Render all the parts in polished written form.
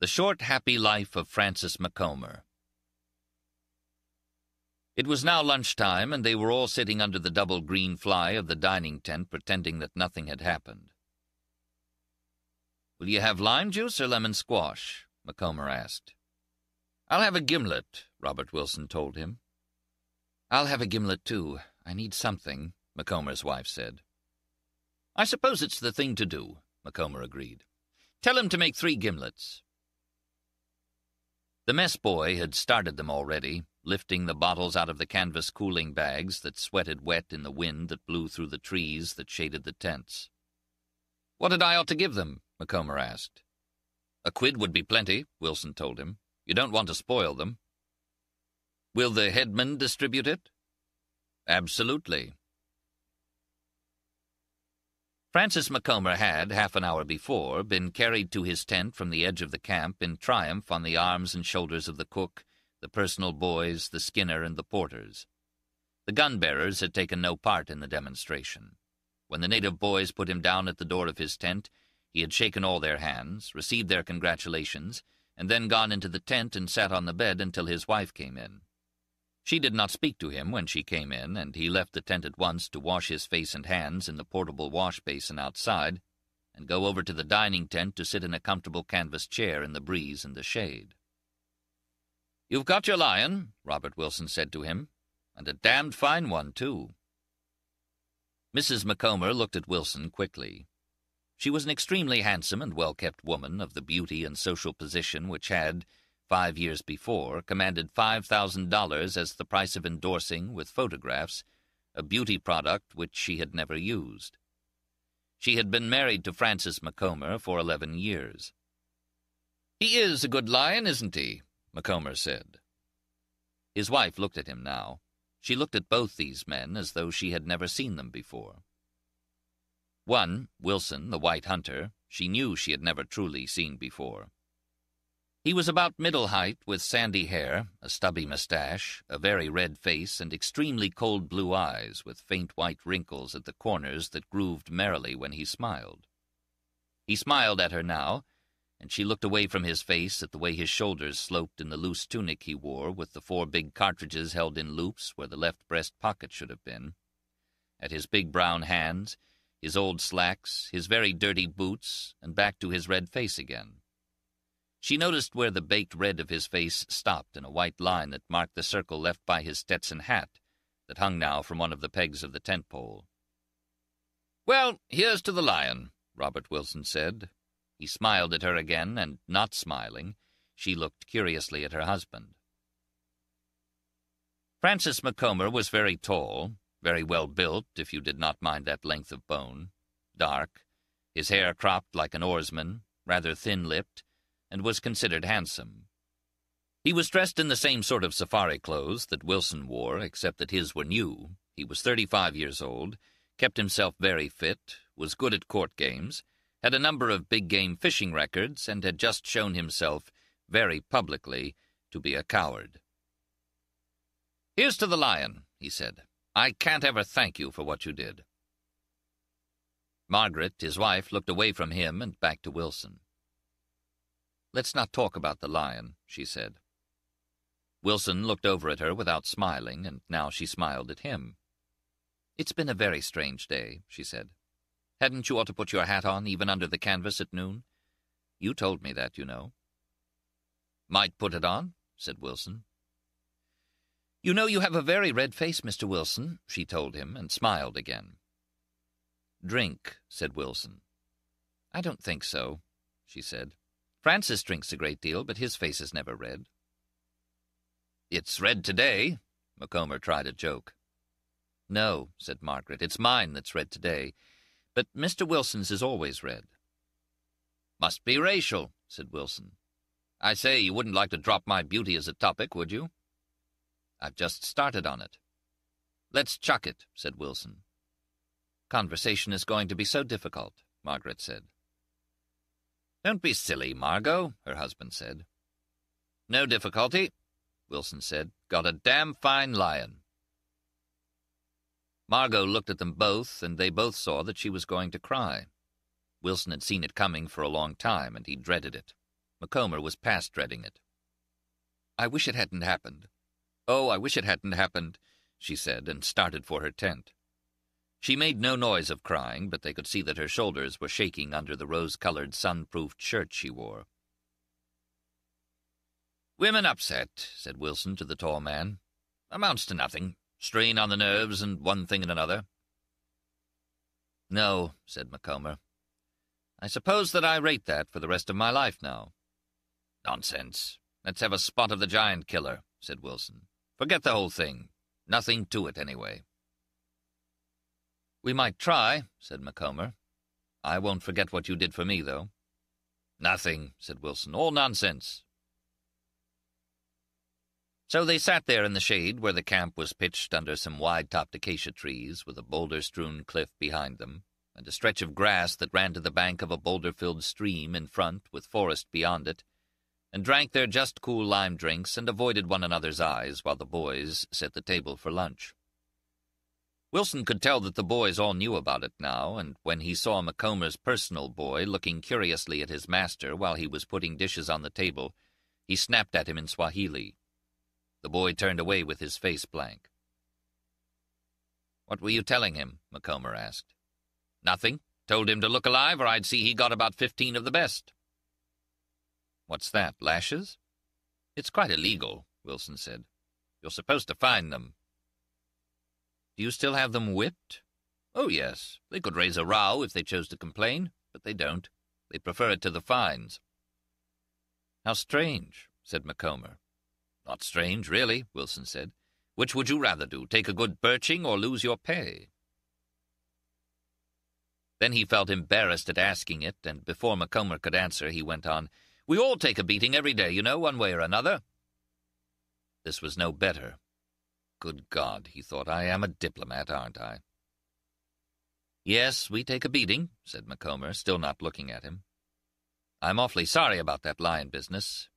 The Short, Happy Life of Francis Macomber. It was now lunchtime, and they were all sitting under the double green fly of the dining tent, pretending that nothing had happened. "Will you have lime juice or lemon squash?" Macomber asked. "I'll have a gimlet," Robert Wilson told him. "I'll have a gimlet, too. I need something," Macomber's wife said. "I suppose it's the thing to do," Macomber agreed. "Tell him to make 3 gimlets." The mess boy had started them already, lifting the bottles out of the canvas cooling bags that sweated wet in the wind that blew through the trees that shaded the tents. "What did I ought to give them?" Macomber asked. "A quid would be plenty," Wilson told him. "You don't want to spoil them." "Will the headman distribute it?" "Absolutely." Francis Macomber had, half an hour before, been carried to his tent from the edge of the camp in triumph on the arms and shoulders of the cook, the personal boys, the skinner, and the porters. The gun-bearers had taken no part in the demonstration. When the native boys put him down at the door of his tent, he had shaken all their hands, received their congratulations, and then gone into the tent and sat on the bed until his wife came in. She did not speak to him when she came in, and he left the tent at once to wash his face and hands in the portable wash basin outside, and go over to the dining tent to sit in a comfortable canvas chair in the breeze and the shade. "You've got your lion," Robert Wilson said to him, "and a damned fine one, too." Mrs. Macomber looked at Wilson quickly. She was an extremely handsome and well-kept woman of the beauty and social position which had, 5 years before, commanded $5,000 as the price of endorsing, with photographs, a beauty product which she had never used. She had been married to Francis Macomber for 11 years. "He is a good lion, isn't he?" Macomber said. His wife looked at him now. She looked at both these men as though she had never seen them before. One, Wilson, the white hunter, she knew she had never truly seen before. He was about middle height, with sandy hair, a stubby mustache, a very red face, and extremely cold blue eyes with faint white wrinkles at the corners that grooved merrily when he smiled. He smiled at her now, and she looked away from his face at the way his shoulders sloped in the loose tunic he wore, with the 4 big cartridges held in loops where the left breast pocket should have been, at his big brown hands, his old slacks, his very dirty boots, and back to his red face again. She noticed where the baked red of his face stopped in a white line that marked the circle left by his Stetson hat that hung now from one of the pegs of the tent pole. "Well, here's to the lion," Robert Wilson said. He smiled at her again, and, not smiling, she looked curiously at her husband. Francis Macomber was very tall, very well built, if you did not mind that length of bone, dark, his hair cropped like an oarsman, rather thin-lipped, and was considered handsome. He was dressed in the same sort of safari clothes that Wilson wore, except that his were new. He was 35 years old, kept himself very fit, was good at court games, had a number of big-game fishing records, and had just shown himself, very publicly, to be a coward. "Here's to the lion," he said. "I can't ever thank you for what you did." Margaret, his wife, looked away from him and back to Wilson. "Let's not talk about the lion," she said. Wilson looked over at her without smiling, and now she smiled at him. "It's been a very strange day," she said. "Hadn't you ought to put your hat on even under the canvas at noon? You told me that, you know." "Might put it on," said Wilson. "You know you have a very red face, Mr. Wilson," she told him, and smiled again. "Drink," said Wilson. "I don't think so," she said. "Francis drinks a great deal, but his face is never red." "It's red today," Macomber tried a joke. "No," said Margaret, "it's mine that's red today, but Mr. Wilson's is always red." "Must be racial," said Wilson. "I say, you wouldn't like to drop my beauty as a topic, would you?" "I've just started on it." "Let's chuck it," said Wilson. "Conversation is going to be so difficult," Margaret said. "Don't be silly, Margot," her husband said. "No difficulty," Wilson said. "Got a damn fine lion." Margot looked at them both, and they both saw that she was going to cry. Wilson had seen it coming for a long time, and he dreaded it. Macomber was past dreading it. "I wish it hadn't happened. Oh, I wish it hadn't happened," she said, and started for her tent. She made no noise of crying, but they could see that her shoulders were shaking under the rose-colored, sun-proofed shirt she wore. "Women upset," said Wilson to the tall man. "Amounts to nothing. Strain on the nerves and one thing and another." "No," said Macomber. "I suppose that I rate that for the rest of my life now." "Nonsense. Let's have a spot of the giant killer," said Wilson. "Forget the whole thing. Nothing to it, anyway." "We might try," said Macomber. "I won't forget what you did for me, though." "Nothing," said Wilson. "All nonsense." So they sat there in the shade where the camp was pitched under some wide-topped acacia trees with a boulder-strewn cliff behind them, and a stretch of grass that ran to the bank of a boulder-filled stream in front with forest beyond it, and drank their just cool lime drinks and avoided one another's eyes while the boys set the table for lunch. Wilson could tell that the boys all knew about it now, and when he saw Macomber's personal boy looking curiously at his master while he was putting dishes on the table, he snapped at him in Swahili. The boy turned away with his face blank. "What were you telling him?" Macomber asked. "Nothing. Told him to look alive or I'd see he got about 15 of the best." "What's that, lashes?" "It's quite illegal," Wilson said. "You're supposed to fine them." "Do you still have them whipped?" "Oh, yes. They could raise a row if they chose to complain, but they don't. They prefer it to the fines." "How strange," said Macomber. "Not strange, really," Wilson said. "Which would you rather do, take a good birching or lose your pay?" Then he felt embarrassed at asking it, and before Macomber could answer, he went on, "We all take a beating every day, you know, one way or another." This was no better. Good God, he thought, I am a diplomat, aren't I? "Yes, we take a beating," said Macomber, still not looking at him. "I'm awfully sorry about that lion business.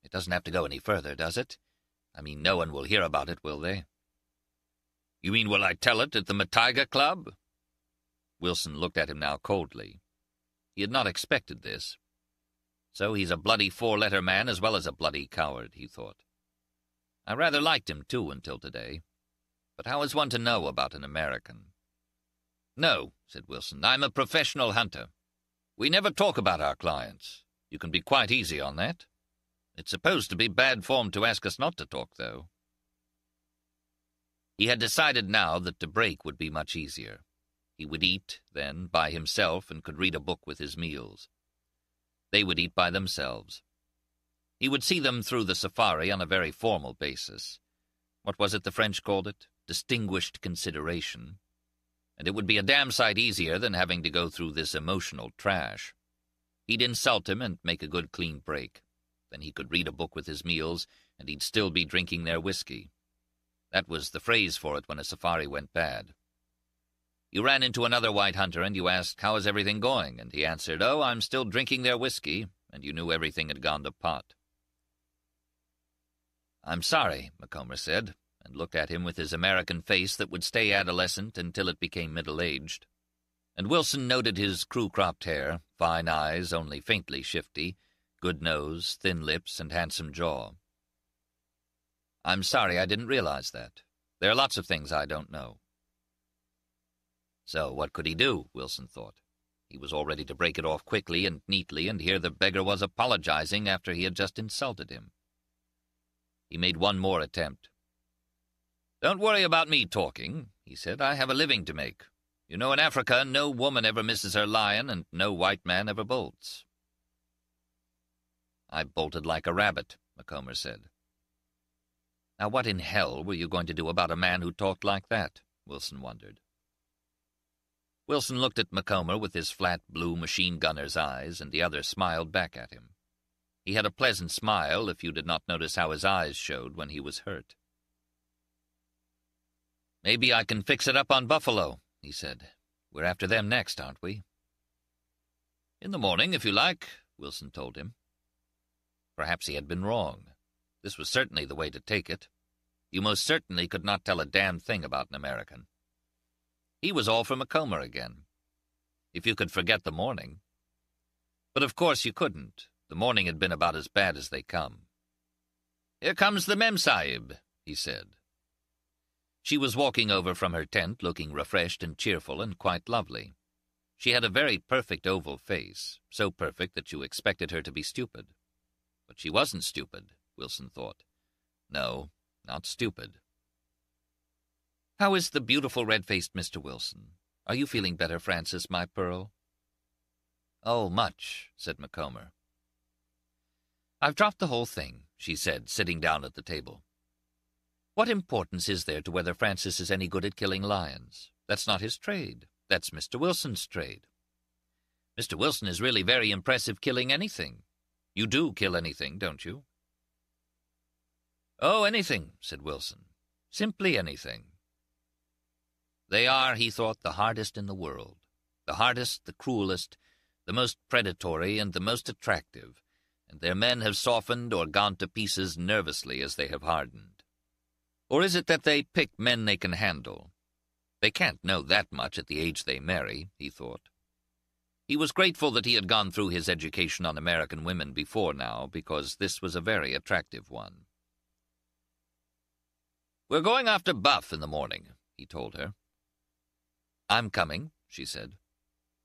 It doesn't have to go any further, does it? I mean, no one will hear about it, will they?" "You mean, will I tell it at the Mataiga Club?" Wilson looked at him now coldly. He had not expected this. So he's a bloody four-letter man as well as a bloody coward, he thought. I rather liked him, too, until today. But how is one to know about an American? "No," said Wilson, "I'm a professional hunter. We never talk about our clients. You can be quite easy on that. It's supposed to be bad form to ask us not to talk, though." He had decided now that to break would be much easier. He would eat, then, by himself and could read a book with his meals. They would eat by themselves. He would see them through the safari on a very formal basis. What was it the French called it? Distinguished consideration. And it would be a damn sight easier than having to go through this emotional trash. He'd insult him and make a good clean break. Then he could read a book with his meals, and he'd still be drinking their whiskey. That was the phrase for it when a safari went bad. You ran into another white hunter and you asked, "How is everything going?" And he answered, "Oh, I'm still drinking their whiskey," and you knew everything had gone to pot. "I'm sorry," Macomber said, and looked at him with his American face that would stay adolescent until it became middle-aged. And Wilson noted his crew-cropped hair, fine eyes only faintly shifty, good nose, thin lips, and handsome jaw. "I'm sorry I didn't realize that. There are lots of things I don't know." So what could he do, Wilson thought. He was all ready to break it off quickly and neatly, and here the beggar was apologizing after he had just insulted him. He made one more attempt. "Don't worry about me talking," he said. "I have a living to make. You know, in Africa, no woman ever misses her lion, and no white man ever bolts." "I bolted like a rabbit," Macomber said. Now what in hell were you going to do about a man who talked like that? Wilson wondered. Wilson looked at Macomber with his flat blue machine-gunner's eyes, and the other smiled back at him. He had a pleasant smile if you did not notice how his eyes showed when he was hurt. "Maybe I can fix it up on Buffalo," he said. "We're after them next, aren't we?" "In the morning, if you like," Wilson told him. Perhaps he had been wrong. This was certainly the way to take it. You most certainly could not tell a damn thing about an American. He was all for Macomber again. If you could forget the morning. But of course you couldn't. The morning had been about as bad as they come. "Here comes the Mem-Sahib," he said. She was walking over from her tent, looking refreshed and cheerful and quite lovely. She had a very perfect oval face, so perfect that you expected her to be stupid. But she wasn't stupid, Wilson thought. No, not stupid. "How is the beautiful red-faced Mr. Wilson? Are you feeling better, Francis, my pearl?" "Oh, much," said Macomber. "I've dropped the whole thing," she said, sitting down at the table. "What importance is there to whether Francis is any good at killing lions? That's not his trade. That's Mr. Wilson's trade. Mr. Wilson is really very impressive killing anything. You do kill anything, don't you?" "Oh, anything," said Wilson. "Simply anything." They are, he thought, the hardest in the world. The hardest, the cruelest, the most predatory, and the most attractive, and their men have softened or gone to pieces nervously as they have hardened. Or is it that they pick men they can handle? They can't know that much at the age they marry, he thought. He was grateful that he had gone through his education on American women before now, because this was a very attractive one. "We're going after Buff in the morning," he told her. "I'm coming," she said.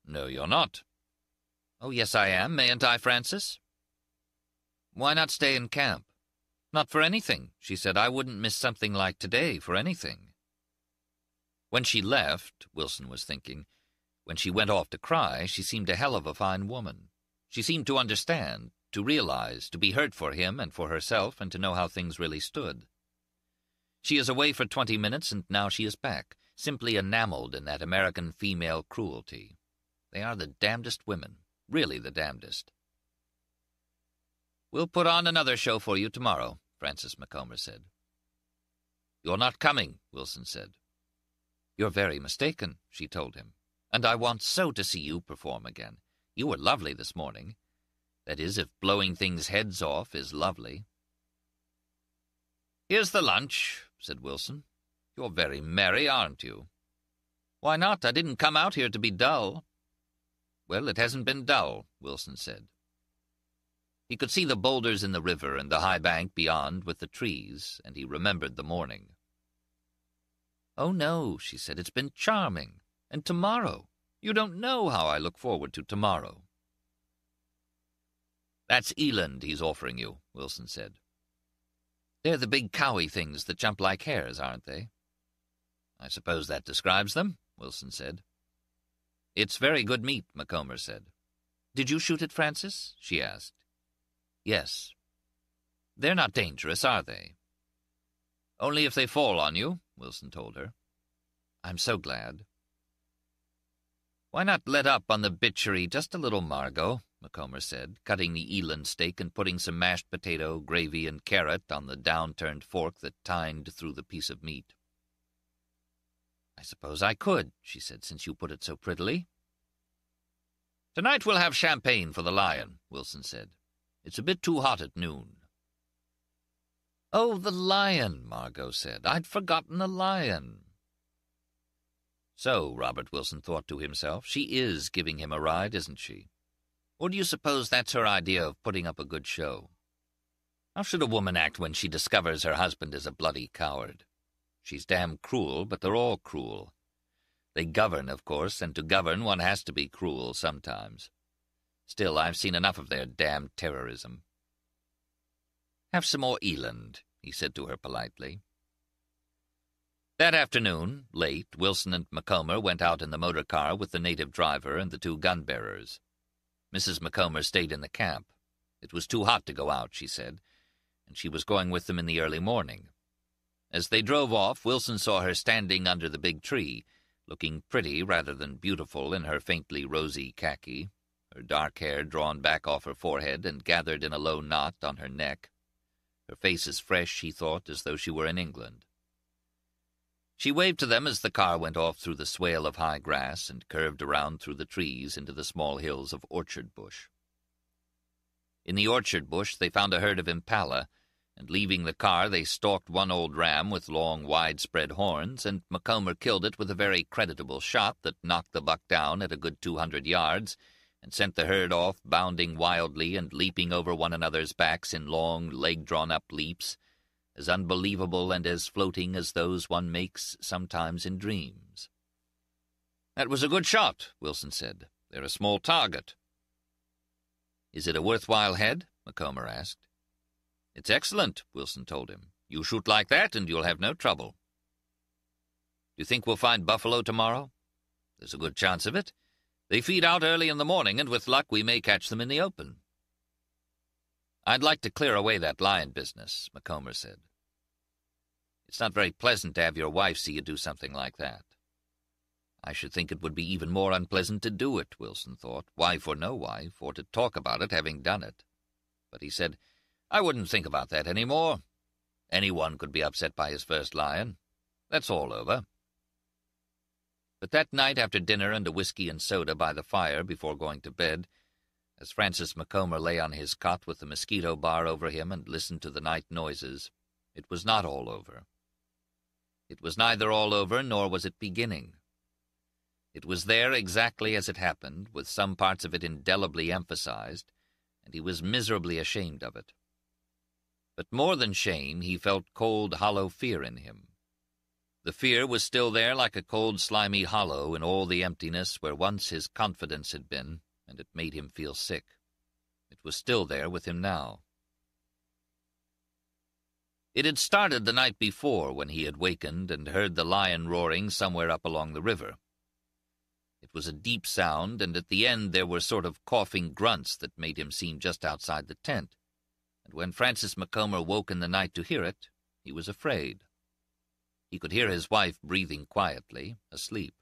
"No, you're not." "Oh, yes, I am. Mayn't I, Francis?" "Why not stay in camp?" "Not for anything," she said. "I wouldn't miss something like today for anything." When she left, Wilson was thinking, when she went off to cry, she seemed a hell of a fine woman. She seemed to understand, to realize, to be hurt for him and for herself, and to know how things really stood. She is away for 20 minutes, and now she is back, simply enameled in that American female cruelty. They are the damnedest women, really the damnedest. "We'll put on another show for you tomorrow," Francis Macomber said. "You're not coming," Wilson said. "You're very mistaken," she told him. "And I want so to see you perform again. You were lovely this morning. That is, if blowing things' heads off is lovely." "Here's the lunch," said Wilson. "You're very merry, aren't you?" "Why not? I didn't come out here to be dull." "Well, it hasn't been dull," Wilson said. He could see the boulders in the river and the high bank beyond with the trees, and he remembered the morning. "Oh, no," she said, "it's been charming. And tomorrow. You don't know how I look forward to tomorrow." "That's eland he's offering you," Wilson said. "They're the big cowy things that jump like hares, aren't they?" "I suppose that describes them," Wilson said. "It's very good meat," Macomber said. "Did you shoot it, Francis?" she asked. "Yes." "They're not dangerous, are they?" "Only if they fall on you," Wilson told her. "I'm so glad." "Why not let up on the bitchery just a little, Margot?" Macomber said, cutting the eland steak and putting some mashed potato, gravy, and carrot on the down-turned fork that tined through the piece of meat. "I suppose I could," she said, "since you put it so prettily." "Tonight we'll have champagne for the lion," Wilson said. "It's a bit too hot at noon." "Oh, the lion," Margot said. "I'd forgotten the lion." So, Robert Wilson thought to himself, she is giving him a ride, isn't she? Or do you suppose that's her idea of putting up a good show? How should a woman act when she discovers her husband is a bloody coward? She's damn cruel, but they're all cruel. They govern, of course, and to govern one has to be cruel sometimes. Still, I've seen enough of their damned terrorism. "Have some more eland," he said to her politely. That afternoon, late, Wilson and Macomber went out in the motor car with the native driver and the 2 gun-bearers. Mrs. Macomber stayed in the camp. It was too hot to go out, she said, and she was going with them in the early morning. As they drove off, Wilson saw her standing under the big tree, looking pretty rather than beautiful in her faintly rosy khaki, her dark hair drawn back off her forehead and gathered in a low knot on her neck. Her face as fresh, he thought, as though she were in England. She waved to them as the car went off through the swale of high grass and curved around through the trees into the small hills of orchard bush. In the orchard bush they found a herd of impala, and leaving the car they stalked one old ram with long, widespread horns, and Macomber killed it with a very creditable shot that knocked the buck down at a good 200 yards, and sent the herd off, bounding wildly and leaping over one another's backs in long, leg-drawn-up leaps, as unbelievable and as floating as those one makes sometimes in dreams. "That was a good shot," Wilson said. "They're a small target." "Is it a worthwhile head?" Macomber asked. "It's excellent," Wilson told him. "You shoot like that and you'll have no trouble." "Do you think we'll find buffalo tomorrow?" "There's a good chance of it. They feed out early in the morning, and with luck we may catch them in the open." "I'd like to clear away that lion business," Macomber said. "It's not very pleasant to have your wife see you do something like that." "I should think it would be even more unpleasant to do it," Wilson thought, wife or no wife, or to talk about it having done it. But he said, "I wouldn't think about that any more. Anyone could be upset by his first lion. That's all over." But that night, after dinner and a whiskey and soda by the fire before going to bed, as Francis Macomber lay on his cot with the mosquito bar over him and listened to the night noises, it was not all over. It was neither all over nor was it beginning. It was there exactly as it happened, with some parts of it indelibly emphasized, and he was miserably ashamed of it. But more than shame, he felt cold, hollow fear in him. The fear was still there like a cold, slimy hollow in all the emptiness where once his confidence had been, and it made him feel sick. It was still there with him now. It had started the night before when he had wakened and heard the lion roaring somewhere up along the river. It was a deep sound, and at the end there were sort of coughing grunts that made him seem just outside the tent, and when Francis Macomber woke in the night to hear it, he was afraid. He could hear his wife breathing quietly, asleep.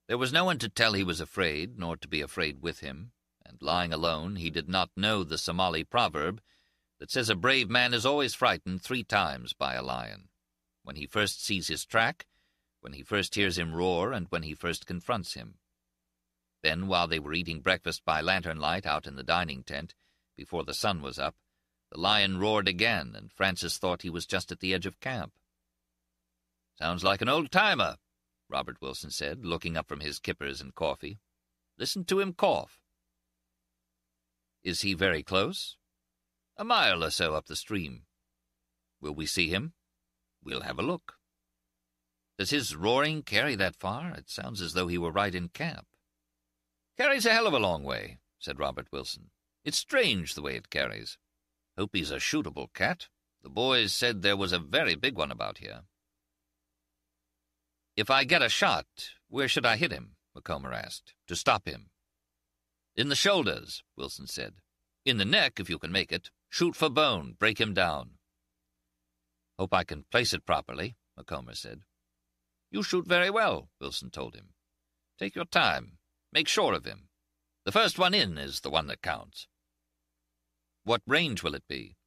There was no one to tell he was afraid, nor to be afraid with him, and lying alone, he did not know the Somali proverb that says a brave man is always frightened 3 times by a lion: when he first sees his track, when he first hears him roar, and when he first confronts him. Then, while they were eating breakfast by lantern light out in the dining tent, before the sun was up, the lion roared again, and Francis thought he was just at the edge of camp. "Sounds like an old-timer," Robert Wilson said, looking up from his kippers and coffee. "Listen to him cough." "Is he very close?" "A mile or so up the stream." "Will we see him?" "We'll have a look." "Does his roaring carry that far? It sounds as though he were right in camp." "Carries a hell of a long way," said Robert Wilson. "It's strange the way it carries. Hope he's a shootable cat. The boys said there was a very big one about here." "If I get a shot, where should I hit him?" Macomber asked, "to stop him?" "In the shoulders," Wilson said. "In the neck, if you can make it. Shoot for bone, break him down." "Hope I can place it properly," Macomber said. "You shoot very well," Wilson told him. "Take your time. Make sure of him. The first one in is the one that counts." "What range will it be?"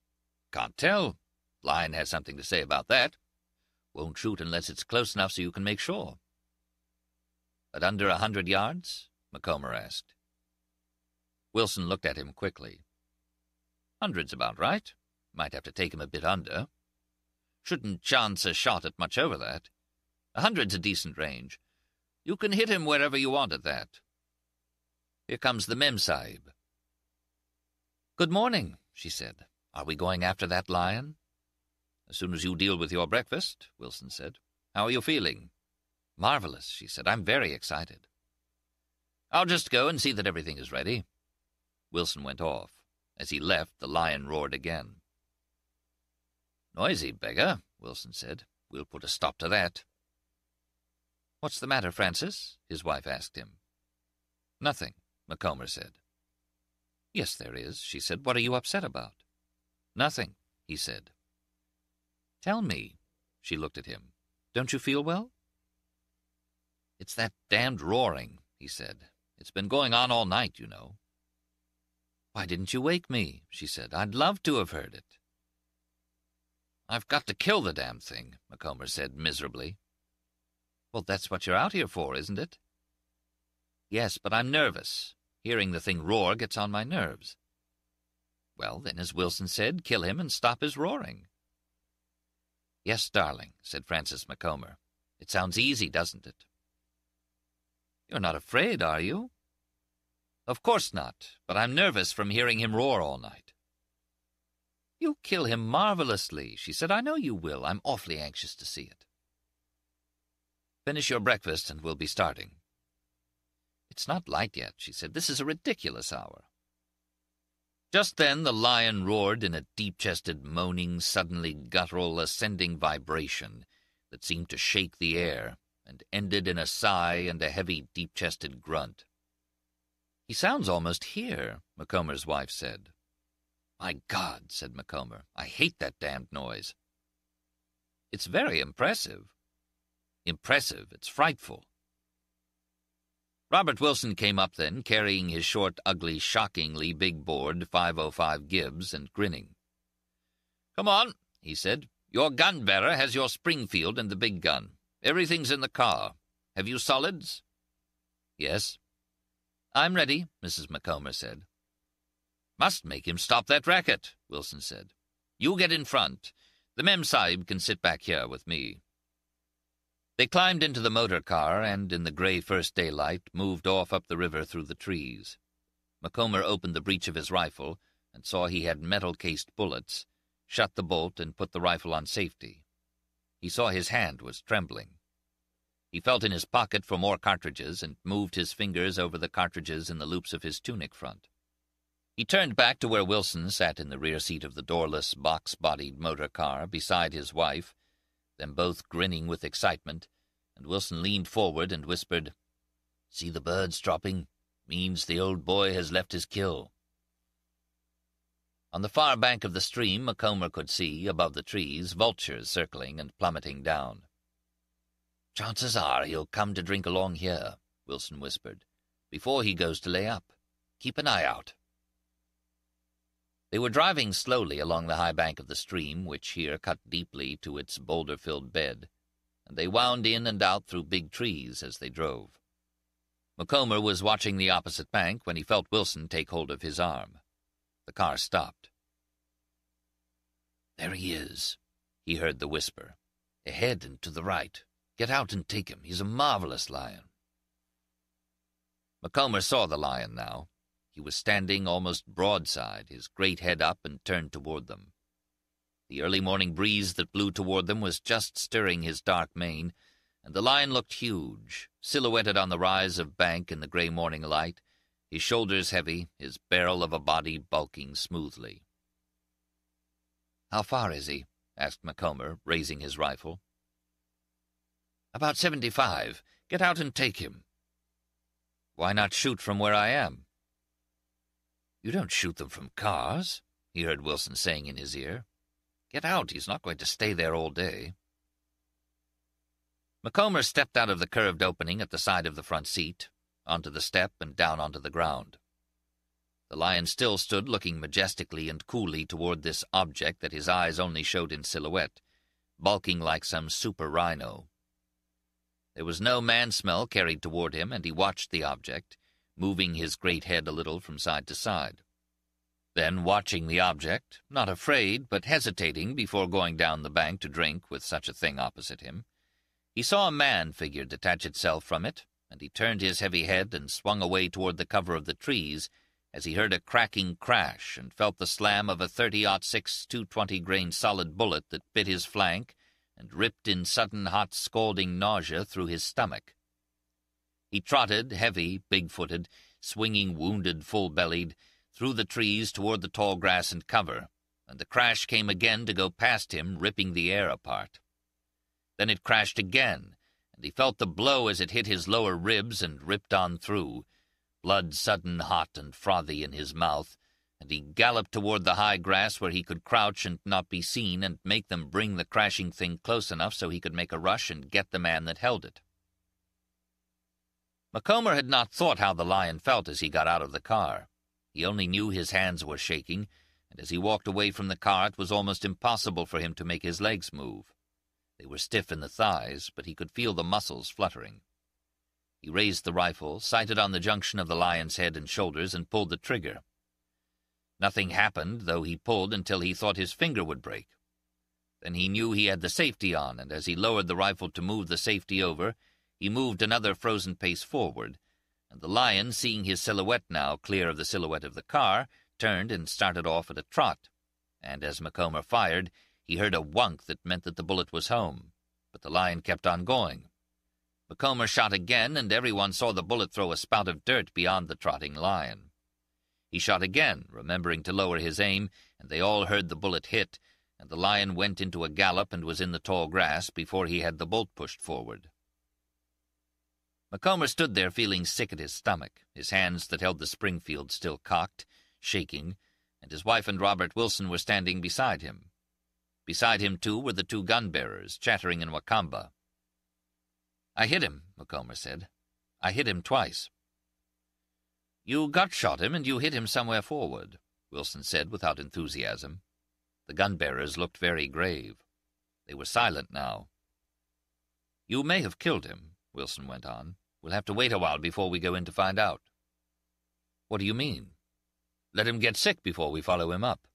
"Can't tell. Lion has something to say about that. Won't shoot unless it's close enough so you can make sure." "At under 100 yards?" Macomber asked. Wilson looked at him quickly. "100's about right. Might have to take him a bit under. Shouldn't chance a shot at much over that. 100's a decent range. You can hit him wherever you want at that. Here comes the Mem-Sahib." "Good morning," she said. "Are we going after that lion?" "As soon as you deal with your breakfast," Wilson said. "How are you feeling?" "Marvelous," she said. "I'm very excited." "I'll just go and see that everything is ready." Wilson went off. As he left, the lion roared again. "Noisy beggar," Wilson said. "We'll put a stop to that." "What's the matter, Francis?" his wife asked him. "Nothing," Macomber said. "Yes, there is," she said. "What are you upset about?" "Nothing," he said. "Tell me." She looked at him. "Don't you feel well?" "It's that damned roaring," he said. "It's been going on all night, you know." "Why didn't you wake me?" she said. "I'd love to have heard it." "I've got to kill the damn thing," Macomber said miserably. "Well, that's what you're out here for, isn't it?" "Yes, but I'm nervous. Hearing the thing roar gets on my nerves." "Well, then, as Wilson said, kill him and stop his roaring." "Yes, darling," said Francis Macomber. "It sounds easy, doesn't it?" "You're not afraid, are you?" "Of course not, but I'm nervous from hearing him roar all night." "You'll kill him marvelously," she said. "I know you will. I'm awfully anxious to see it." "Finish your breakfast and we'll be starting." "It's not light yet," she said. "This is a ridiculous hour." Just then the lion roared in a deep-chested, moaning, suddenly guttural, ascending vibration that seemed to shake the air, and ended in a sigh and a heavy, deep-chested grunt. "He sounds almost here," Macomber's wife said. "My God," said Macomber, "I hate that damned noise." "It's very impressive." "Impressive? It's frightful." Robert Wilson came up then, carrying his short, ugly, shockingly big board 505 Gibbs, and grinning. "Come on," he said. "Your gun-bearer has your Springfield and the big gun. Everything's in the car. Have you solids?" "Yes." "I'm ready," Mrs. Macomber said. "Must make him stop that racket," Wilson said. "You get in front. The Mem-Sahib can sit back here with me." They climbed into the motor car and, in the grey first daylight, moved off up the river through the trees. Macomber opened the breech of his rifle and saw he had metal-cased bullets, shut the bolt and put the rifle on safety. He saw his hand was trembling. He felt in his pocket for more cartridges and moved his fingers over the cartridges in the loops of his tunic front. He turned back to where Wilson sat in the rear seat of the doorless, box-bodied motor car beside his wife, them both grinning with excitement, and Wilson leaned forward and whispered, "See the birds dropping? Means the old boy has left his kill." On the far bank of the stream, Macomber could see, above the trees, vultures circling and plummeting down. "Chances are he'll come to drink along here," Wilson whispered, "before he goes to lay up. Keep an eye out." They were driving slowly along the high bank of the stream, which here cut deeply to its boulder-filled bed, and they wound in and out through big trees as they drove. Macomber was watching the opposite bank when he felt Wilson take hold of his arm. The car stopped. "There he is," he heard the whisper. "Ahead and to the right. Get out and take him. He's a marvelous lion." Macomber saw the lion now. He was standing almost broadside, his great head up and turned toward them. The early morning breeze that blew toward them was just stirring his dark mane, and the lion looked huge, silhouetted on the rise of bank in the grey morning light, his shoulders heavy, his barrel of a body bulking smoothly. "How far is he?" asked Macomber, raising his rifle. "About 75. Get out and take him." "Why not shoot from where I am?" "You don't shoot them from cars," he heard Wilson saying in his ear. "Get out. He's not going to stay there all day." Macomber stepped out of the curved opening at the side of the front seat, onto the step and down onto the ground. The lion still stood looking majestically and coolly toward this object that his eyes only showed in silhouette, bulking like some super rhino. There was no man-smell carried toward him, and he watched the object, moving his great head a little from side to side. Then, watching the object, not afraid but hesitating before going down the bank to drink with such a thing opposite him, he saw a man figure detach itself from it, and he turned his heavy head and swung away toward the cover of the trees as he heard a cracking crash and felt the slam of a 30-06 220-grain solid bullet that bit his flank and ripped in sudden hot scalding nausea through his stomach. He trotted, heavy, big-footed, swinging wounded, full-bellied, through the trees toward the tall grass and cover, and the crash came again to go past him, ripping the air apart. Then it crashed again, and he felt the blow as it hit his lower ribs and ripped on through, blood sudden hot and frothy in his mouth, and he galloped toward the high grass where he could crouch and not be seen and make them bring the crashing thing close enough so he could make a rush and get the man that held it. Macomber had not thought how the lion felt as he got out of the car. He only knew his hands were shaking, and as he walked away from the car it was almost impossible for him to make his legs move. They were stiff in the thighs, but he could feel the muscles fluttering. He raised the rifle, sighted on the junction of the lion's head and shoulders, and pulled the trigger. Nothing happened, though he pulled until he thought his finger would break. Then he knew he had the safety on, and as he lowered the rifle to move the safety over, he moved another frozen pace forward, and the lion, seeing his silhouette now clear of the silhouette of the car, turned and started off at a trot, and as Macomber fired, he heard a whunk that meant that the bullet was home, but the lion kept on going. Macomber shot again, and everyone saw the bullet throw a spout of dirt beyond the trotting lion. He shot again, remembering to lower his aim, and they all heard the bullet hit, and the lion went into a gallop and was in the tall grass before he had the bolt pushed forward. Macomber stood there feeling sick at his stomach, his hands that held the Springfield still cocked, shaking, and his wife and Robert Wilson were standing beside him. Beside him, too, were the two gun-bearers, chattering in Wakamba. "I hit him," Macomber said. "I hit him twice." "You gut-shot him, and you hit him somewhere forward," Wilson said without enthusiasm. The gun-bearers looked very grave. They were silent now. "You may have killed him," Wilson went on. "We'll have to wait a while before we go in to find out." "What do you mean?" "Let him get sick before we follow him up."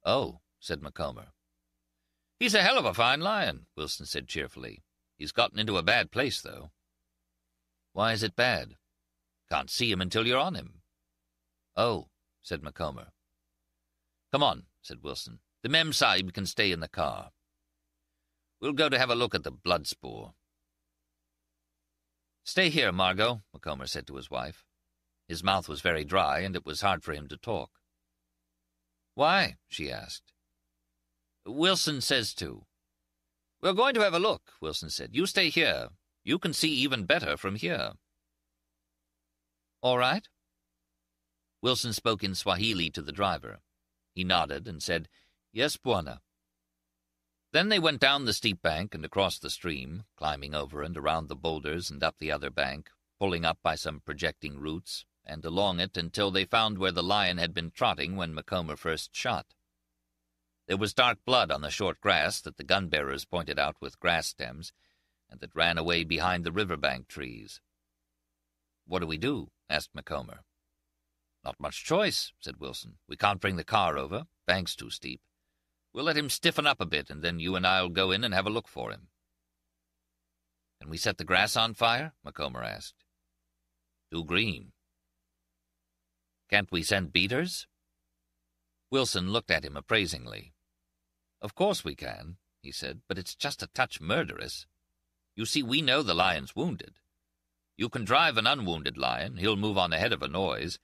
"Oh," said Macomber. "He's a hell of a fine lion," Wilson said cheerfully. "He's gotten into a bad place, though." "Why is it bad?" "Can't see him until you're on him." "Oh," said Macomber. "Come on," said Wilson. "The Mem Sahib can stay in the car. We'll go to have a look at the blood spoor." "Stay here, Margot," Macomber said to his wife. His mouth was very dry, and it was hard for him to talk. "Why?" she asked. "Wilson says to." "We're going to have a look," Wilson said. "You stay here. You can see even better from here." "All right." Wilson spoke in Swahili to the driver. He nodded and said, "Yes, Bwana." Then they went down the steep bank and across the stream, climbing over and around the boulders and up the other bank, pulling up by some projecting roots, and along it until they found where the lion had been trotting when Macomber first shot. There was dark blood on the short grass that the gun-bearers pointed out with grass stems, and that ran away behind the riverbank trees. "What do we do?" asked Macomber. "Not much choice," said Wilson. "We can't bring the car over. Bank's too steep. We'll let him stiffen up a bit, and then you and I'll go in and have a look for him." "Can we set the grass on fire?" Macomber asked. "Too green." "Can't we send beaters?" Wilson looked at him appraisingly. "Of course we can," he said, "but it's just a touch murderous. You see, we know the lion's wounded. You can drive an unwounded lion, he'll move on ahead of a noise,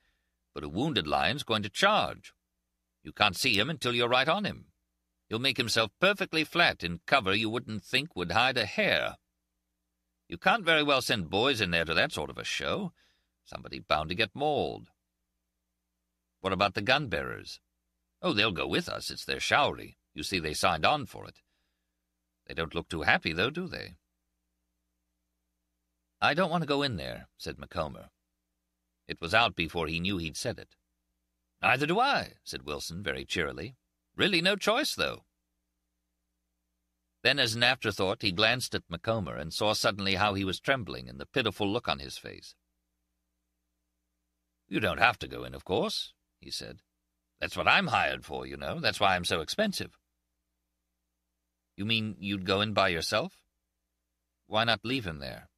but a wounded lion's going to charge. You can't see him until you're right on him. He'll make himself perfectly flat in cover you wouldn't think would hide a hair. You can't very well send boys in there to that sort of a show. Somebody's bound to get mauled." "What about the gun-bearers?" "Oh, they'll go with us. It's their showry. You see, they signed on for it. They don't look too happy, though, do they?" "I don't want to go in there," said Macomber. It was out before he knew he'd said it. "Neither do I," said Wilson very cheerily. "Really no choice, though." Then, as an afterthought, he glanced at Macomber and saw suddenly how he was trembling and the pitiful look on his face. "You don't have to go in, of course," he said. "That's what I'm hired for, you know. That's why I'm so expensive." "You mean you'd go in by yourself? Why not leave him there?"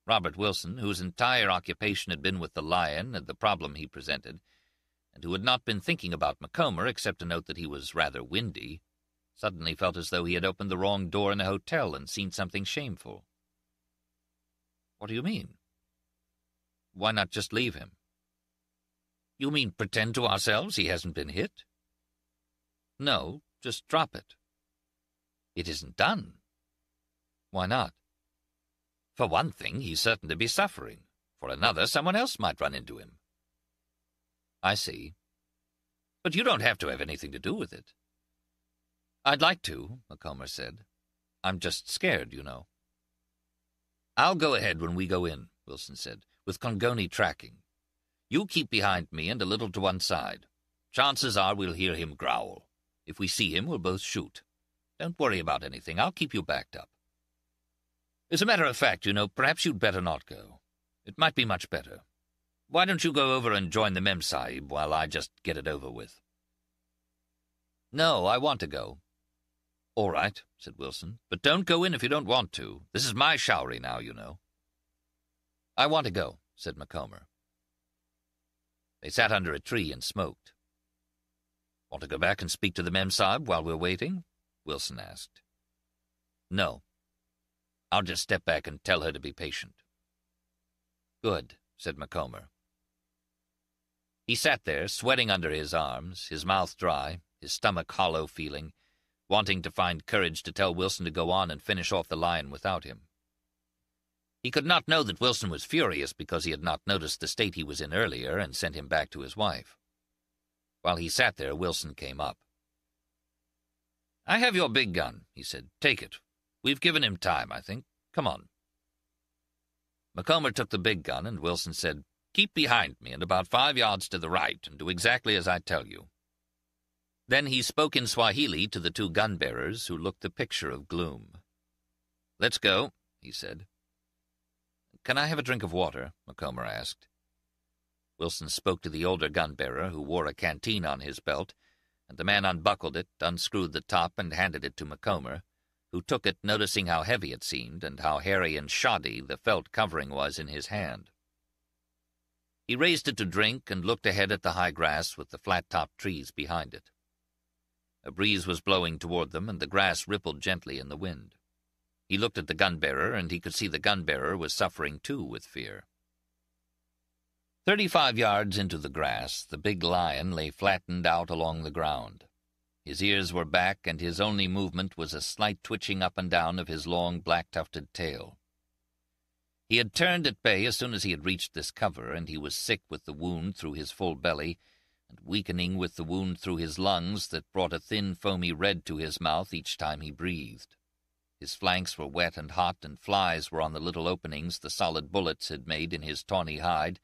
Robert Wilson, whose entire occupation had been with the lion and the problem he presented, and who had not been thinking about Macomber except to note that he was rather windy, suddenly felt as though he had opened the wrong door in a hotel and seen something shameful. "What do you mean?" "Why not just leave him?" "You mean pretend to ourselves he hasn't been hit?" "No, just drop it." "It isn't done." "Why not?" "For one thing, he's certain to be suffering. For another, someone else might run into him." "I see. But you don't have to have anything to do with it." "I'd like to," Macomber said. "I'm just scared, you know." "I'll go ahead when we go in," Wilson said, "with Kongoni tracking. You keep behind me and a little to one side. Chances are we'll hear him growl. If we see him, we'll both shoot. Don't worry about anything. I'll keep you backed up. As a matter of fact, you know, perhaps you'd better not go. It might be much better. Why don't you go over and join the Mem Sahib while I just get it over with?" "No, I want to go." "All right," said Wilson, "but don't go in if you don't want to. This is my showery now, you know." "I want to go," said Macomber. They sat under a tree and smoked. "Want to go back and speak to the Memsahib while we're waiting?" Wilson asked. "No. I'll just step back and tell her to be patient." "Good," said Macomber. He sat there, sweating under his arms, his mouth dry, his stomach hollow feeling, wanting to find courage to tell Wilson to go on and finish off the lion without him. He could not know that Wilson was furious because he had not noticed the state he was in earlier and sent him back to his wife. While he sat there, Wilson came up. "I have your big gun," he said. "Take it. We've given him time, I think. Come on." Macomber took the big gun, and Wilson said, "Keep behind me and about 5 yards to the right, and do exactly as I tell you." Then he spoke in Swahili to the 2 gun-bearers, who looked the picture of gloom. "Let's go," he said. "Can I have a drink of water?" Macomber asked. Wilson spoke to the older gun-bearer, who wore a canteen on his belt, and the man unbuckled it, unscrewed the top, and handed it to Macomber, who took it, noticing how heavy it seemed and how hairy and shoddy the felt covering was in his hand. He raised it to drink and looked ahead at the high grass with the flat-topped trees behind it. A breeze was blowing toward them, and the grass rippled gently in the wind. He looked at the gun-bearer, and he could see the gun-bearer was suffering too with fear. 35 yards into the grass, the big lion lay flattened out along the ground. His ears were back, and his only movement was a slight twitching up and down of his long, black-tufted tail. He had turned at bay as soon as he had reached this cover, and he was sick with the wound through his full belly, and weakening with the wound through his lungs that brought a thin, foamy red to his mouth each time he breathed. His flanks were wet and hot, and flies were on the little openings the solid bullets had made in his tawny hide,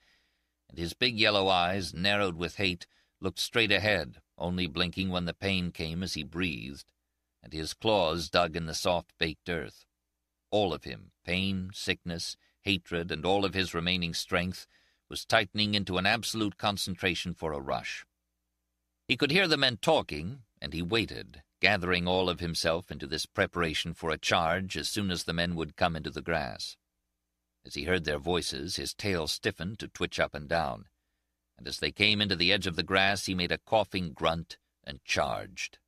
and his big yellow eyes, narrowed with hate, looked straight ahead, only blinking when the pain came as he breathed, and his claws dug in the soft-baked earth. All of him, pain, sickness, hatred, and all of his remaining strength, was tightening into an absolute concentration for a rush. He could hear the men talking, and he waited, gathering all of himself into this preparation for a charge as soon as the men would come into the grass. As he heard their voices, his tail stiffened to twitch up and down, and as they came into the edge of the grass, he made a coughing grunt and charged.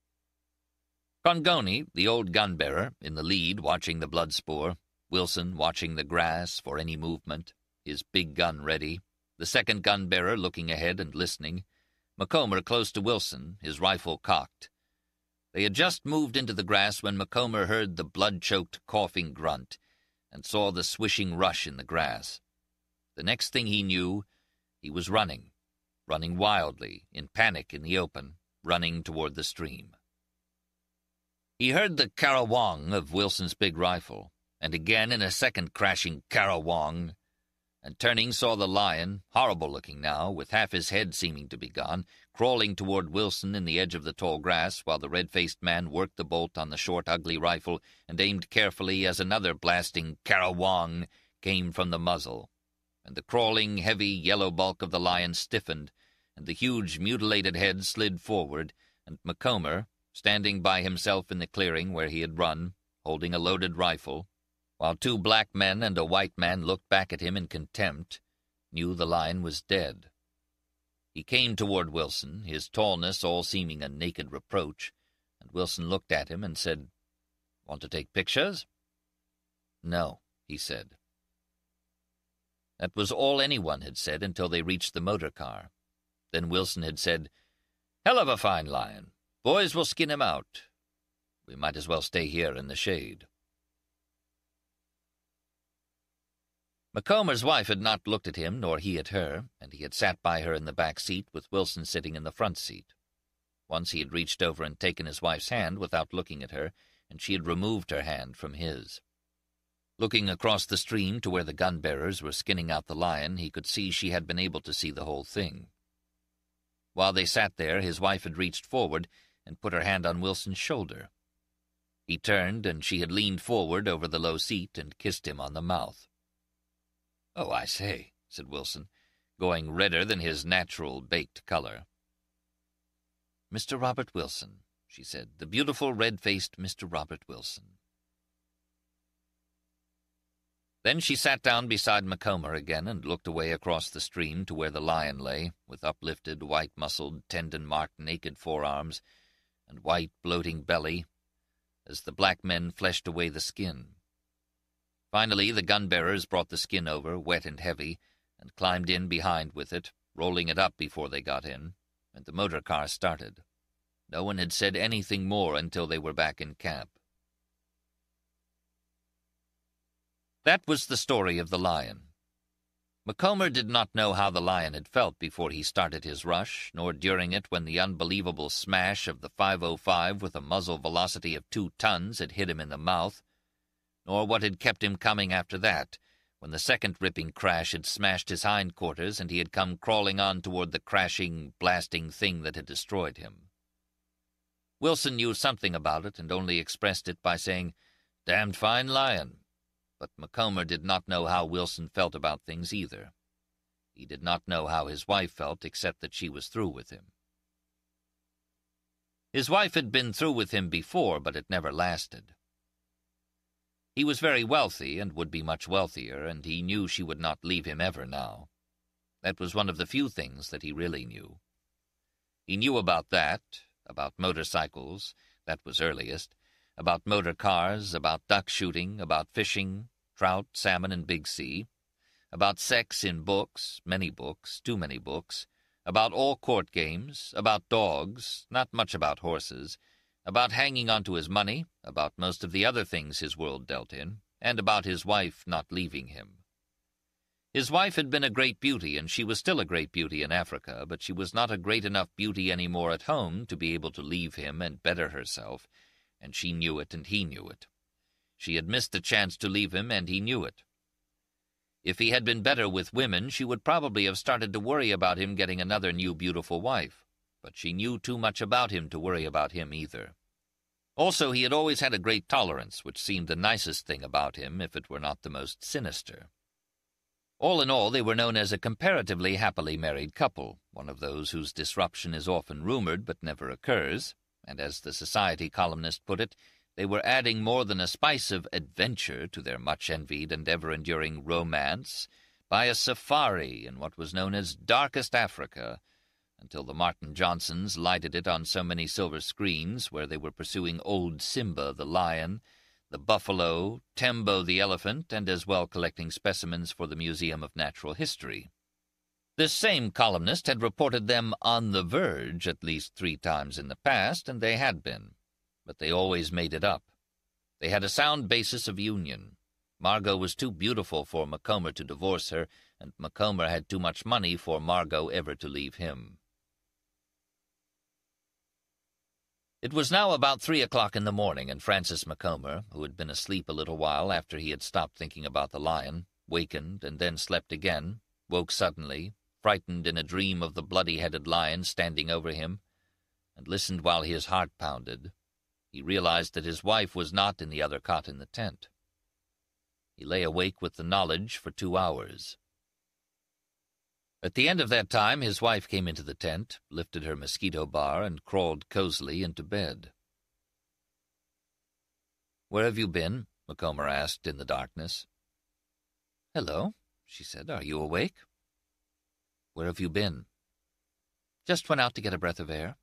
Congoni, the old gun-bearer, in the lead watching the blood spoor, Wilson watching the grass for any movement, his big gun ready, the second gun-bearer looking ahead and listening, Macomber close to Wilson, his rifle cocked. They had just moved into the grass when Macomber heard the blood-choked coughing grunt and saw the swishing rush in the grass. The next thing he knew, he was running wildly, in panic in the open, running toward the stream. He heard the carawong of Wilson's big rifle, and again in a second crashing carawong, and turning saw the lion, horrible-looking now, with half his head seeming to be gone, crawling toward Wilson in the edge of the tall grass while the red-faced man worked the bolt on the short, ugly rifle and aimed carefully as another blasting carawong came from the muzzle, and the crawling, heavy, yellow bulk of the lion stiffened, and the huge, mutilated head slid forward, and Macomber, standing by himself in the clearing where he had run, holding a loaded rifle, while 2 black men and a white man looked back at him in contempt, knew the lion was dead. He came toward Wilson, his tallness all seeming a naked reproach, and Wilson looked at him and said, "Want to take pictures?" "No," he said. That was all anyone had said until they reached the motor car. Then Wilson had said, "Hell of a fine lion. Boys will skin him out. We might as well stay here in the shade." Macomber's wife had not looked at him, nor he at her, and he had sat by her in the back seat with Wilson sitting in the front seat. Once he had reached over and taken his wife's hand without looking at her, and she had removed her hand from his. Looking across the stream to where the gun-bearers were skinning out the lion, he could see she had been able to see the whole thing. While they sat there, his wife had reached forward and put her hand on Wilson's shoulder. He turned, and she had leaned forward over the low seat and kissed him on the mouth. "Oh, I say," said Wilson, going redder than his natural baked color. "Mr. Robert Wilson," she said, "the beautiful red-faced Mr. Robert Wilson." Then she sat down beside Macomber again and looked away across the stream to where the lion lay, with uplifted, white-muscled, tendon-marked, naked forearms and white, bloating belly, as the black men fleshed away the skin. Finally, the gun-bearers brought the skin over, wet and heavy, and climbed in behind with it, rolling it up before they got in, and the motor car started. No one had said anything more until they were back in camp. That was the story of the lion. Macomber did not know how the lion had felt before he started his rush, nor during it when the unbelievable smash of the 505 with a muzzle velocity of 2 tons had hit him in the mouth, nor what had kept him coming after that, when the second ripping crash had smashed his hindquarters and he had come crawling on toward the crashing, blasting thing that had destroyed him. Wilson knew something about it and only expressed it by saying, "Damned fine lion." But Macomber did not know how Wilson felt about things either. He did not know how his wife felt, except that she was through with him. His wife had been through with him before, but it never lasted. He was very wealthy, and would be much wealthier, and he knew she would not leave him ever now. That was one of the few things that he really knew. He knew about that, about motorcycles, that was earliest, about motor cars, about duck shooting, about fishing, trout, salmon, and big sea, about sex in books, many books, too many books, about all court games, about dogs, not much about horses, about hanging on to his money, about most of the other things his world dealt in, and about his wife not leaving him. His wife had been a great beauty, and she was still a great beauty in Africa, but she was not a great enough beauty any more at home to be able to leave him and better herself, and she knew it and he knew it. She had missed the chance to leave him, and he knew it. If he had been better with women, she would probably have started to worry about him getting another new beautiful wife, but she knew too much about him to worry about him either. Also, he had always had a great tolerance, which seemed the nicest thing about him, if it were not the most sinister. All in all, they were known as a comparatively happily married couple, one of those whose disruption is often rumored but never occurs, and as the society columnist put it, they were adding more than a spice of adventure to their much-envied and ever-enduring romance by a safari in what was known as darkest Africa, until the Martin Johnsons lighted it on so many silver screens where they were pursuing old Simba the lion, the buffalo, Tembo the elephant, and as well collecting specimens for the Museum of Natural History. This same columnist had reported them on the verge at least 3 times in the past, and they had been. But they always made it up. They had a sound basis of union. Margot was too beautiful for Macomber to divorce her, and Macomber had too much money for Margot ever to leave him. It was now about 3 o'clock in the morning, and Francis Macomber, who had been asleep a little while after he had stopped thinking about the lion, wakened and then slept again, woke suddenly, frightened in a dream of the bloody-headed lion standing over him, and listened while his heart pounded. He realized that his wife was not in the other cot in the tent. He lay awake with the knowledge for 2 hours. At the end of that time, his wife came into the tent, lifted her mosquito bar, and crawled cozily into bed. "Where have you been?" Macomber asked in the darkness. "Hello," she said. "Are you awake?" "Where have you been?" "Just went out to get a breath of air."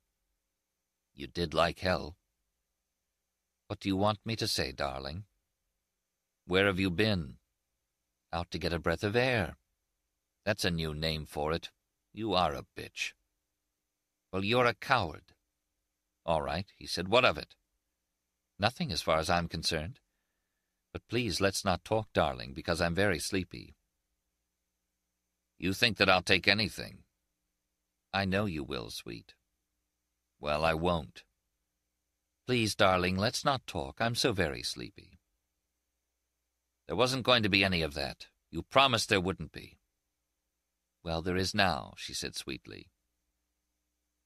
"You did like hell." "What do you want me to say, darling?" "Where have you been?" "Out to get a breath of air." "That's a new name for it. You are a bitch." "Well, you're a coward." "All right," he said. "What of it?" "Nothing, as far as I'm concerned. But please, let's not talk, darling, because I'm very sleepy." "You think that I'll take anything." "I know you will, sweet." "Well, I won't." "Please, darling, let's not talk. I'm so very sleepy." "There wasn't going to be any of that. You promised there wouldn't be." "Well, there is now," she said sweetly.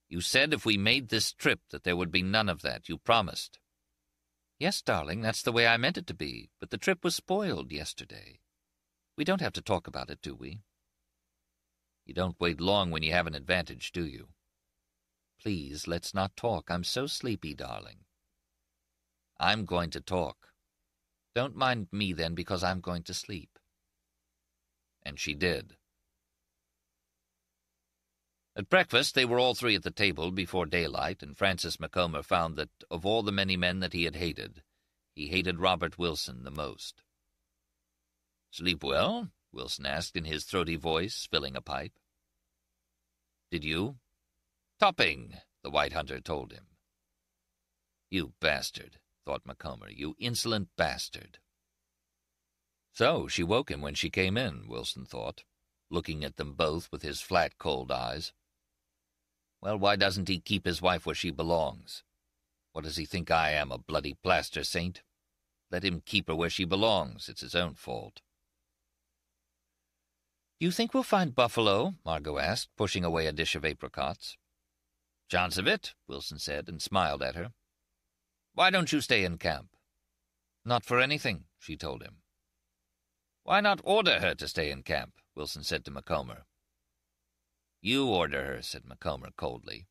"You said if we made this trip that there would be none of that. You promised." "Yes, darling, that's the way I meant it to be, but the trip was spoiled yesterday. We don't have to talk about it, do we?" "You don't wait long when you have an advantage, do you?" "Please, let's not talk. I'm so sleepy, darling." "I'm going to talk." "Don't mind me, then, because I'm going to sleep." And she did. At breakfast, they were all three at the table before daylight, and Francis Macomber found that of all the many men that he hated Robert Wilson the most. "Sleep well?" Wilson asked in his throaty voice, filling a pipe. "Did you?" "Topping," the white hunter told him. "You bastard," thought Macomber, "you insolent bastard." So she woke him when she came in, Wilson thought, looking at them both with his flat, cold eyes. Well, why doesn't he keep his wife where she belongs? What does he think I am, a bloody plaster saint? Let him keep her where she belongs. It's his own fault. "Do you think we'll find buffalo?" Margot asked, pushing away a dish of apricots. "Chance of it," Wilson said, and smiled at her. "Why don't you stay in camp?" "Not for anything," she told him. "Why not order her to stay in camp?" Wilson said to Macomber. "You order her," said Macomber coldly.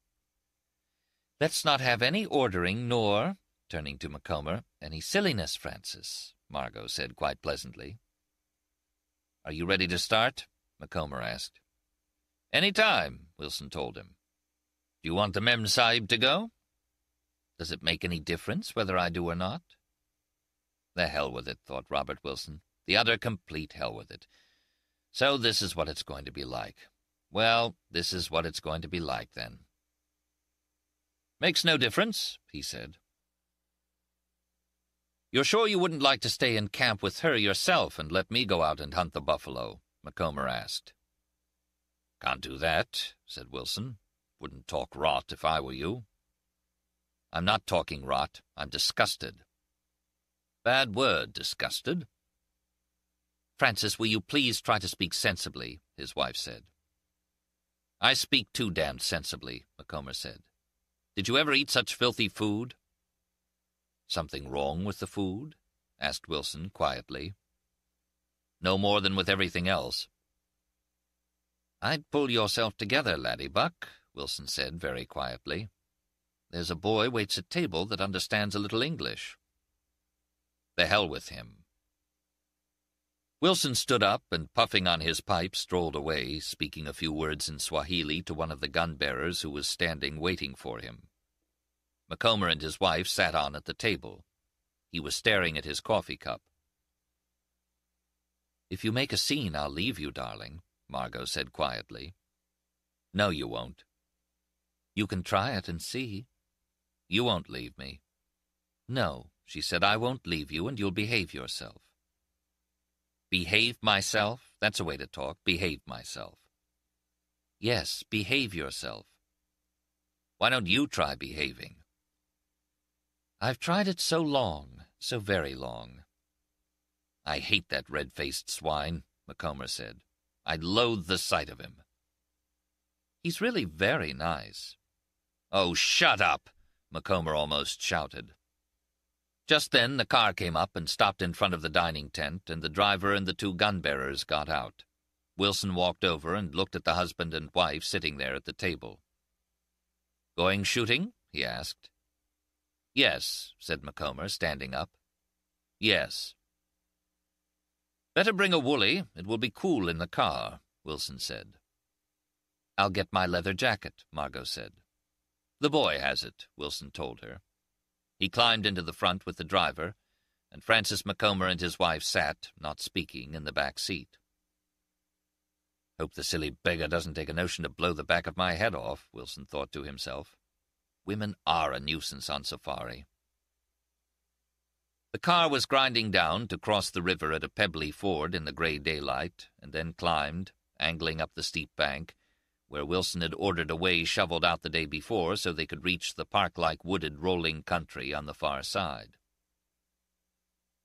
"Let's not have any ordering, nor," turning to Macomber, "any silliness, Francis," Margot said quite pleasantly. "Are you ready to start?" Macomber asked. "Any time," Wilson told him. "Do you want the Mem Sahib to go?" "Does it make any difference whether I do or not?" The hell with it, thought Robert Wilson. The utter complete hell with it. So this is what it's going to be like. Well, this is what it's going to be like, then. "Makes no difference," he said. "You're sure you wouldn't like to stay in camp with her yourself and let me go out and hunt the buffalo?" Macomber asked. "Can't do that," said Wilson. "Wouldn't talk rot if I were you." "I'm not talking rot. I'm disgusted." "Bad word, disgusted." "Francis, will you please try to speak sensibly?" his wife said. "I speak too damned sensibly," Macomber said. "Did you ever eat such filthy food?" "Something wrong with the food?" asked Wilson quietly. "No more than with everything else." "I'd pull yourself together, laddie buck," Wilson said very quietly. "There's a boy waits at table that understands a little English." The hell with him. Wilson stood up and, puffing on his pipe, strolled away, speaking a few words in Swahili to one of the gun-bearers who was standing waiting for him. Macomber and his wife sat on at the table. He was staring at his coffee cup. "If you make a scene, I'll leave you, darling," Margot said quietly. "No, you won't." "You can try it and see." "You won't leave me." "No," she said, "I won't leave you, and you'll behave yourself." "Behave myself? That's a way to talk. Behave myself." "Yes, behave yourself." "Why don't you try behaving?" "I've tried it so long, so very long." "I hate that red-faced swine," Macomber said. "I loathe the sight of him." "He's really very nice." "Oh, shut up!" Macomber almost shouted. Just then the car came up and stopped in front of the dining tent, and the driver and the two gun-bearers got out. Wilson walked over and looked at the husband and wife sitting there at the table. "Going shooting?" he asked. "Yes," said Macomber, standing up. "Yes." "Better bring a woolly. It will be cool in the car," Wilson said. "I'll get my leather jacket," Margot said. "The boy has it," Wilson told her. He climbed into the front with the driver, and Francis Macomber and his wife sat, not speaking, in the back seat. "Hope the silly beggar doesn't take a notion to blow the back of my head off," Wilson thought to himself. "Women are a nuisance on safari." The car was grinding down to cross the river at a pebbly ford in the grey daylight, and then climbed, angling up the steep bank, where Wilson had ordered a way shoveled out the day before so they could reach the park-like wooded rolling country on the far side.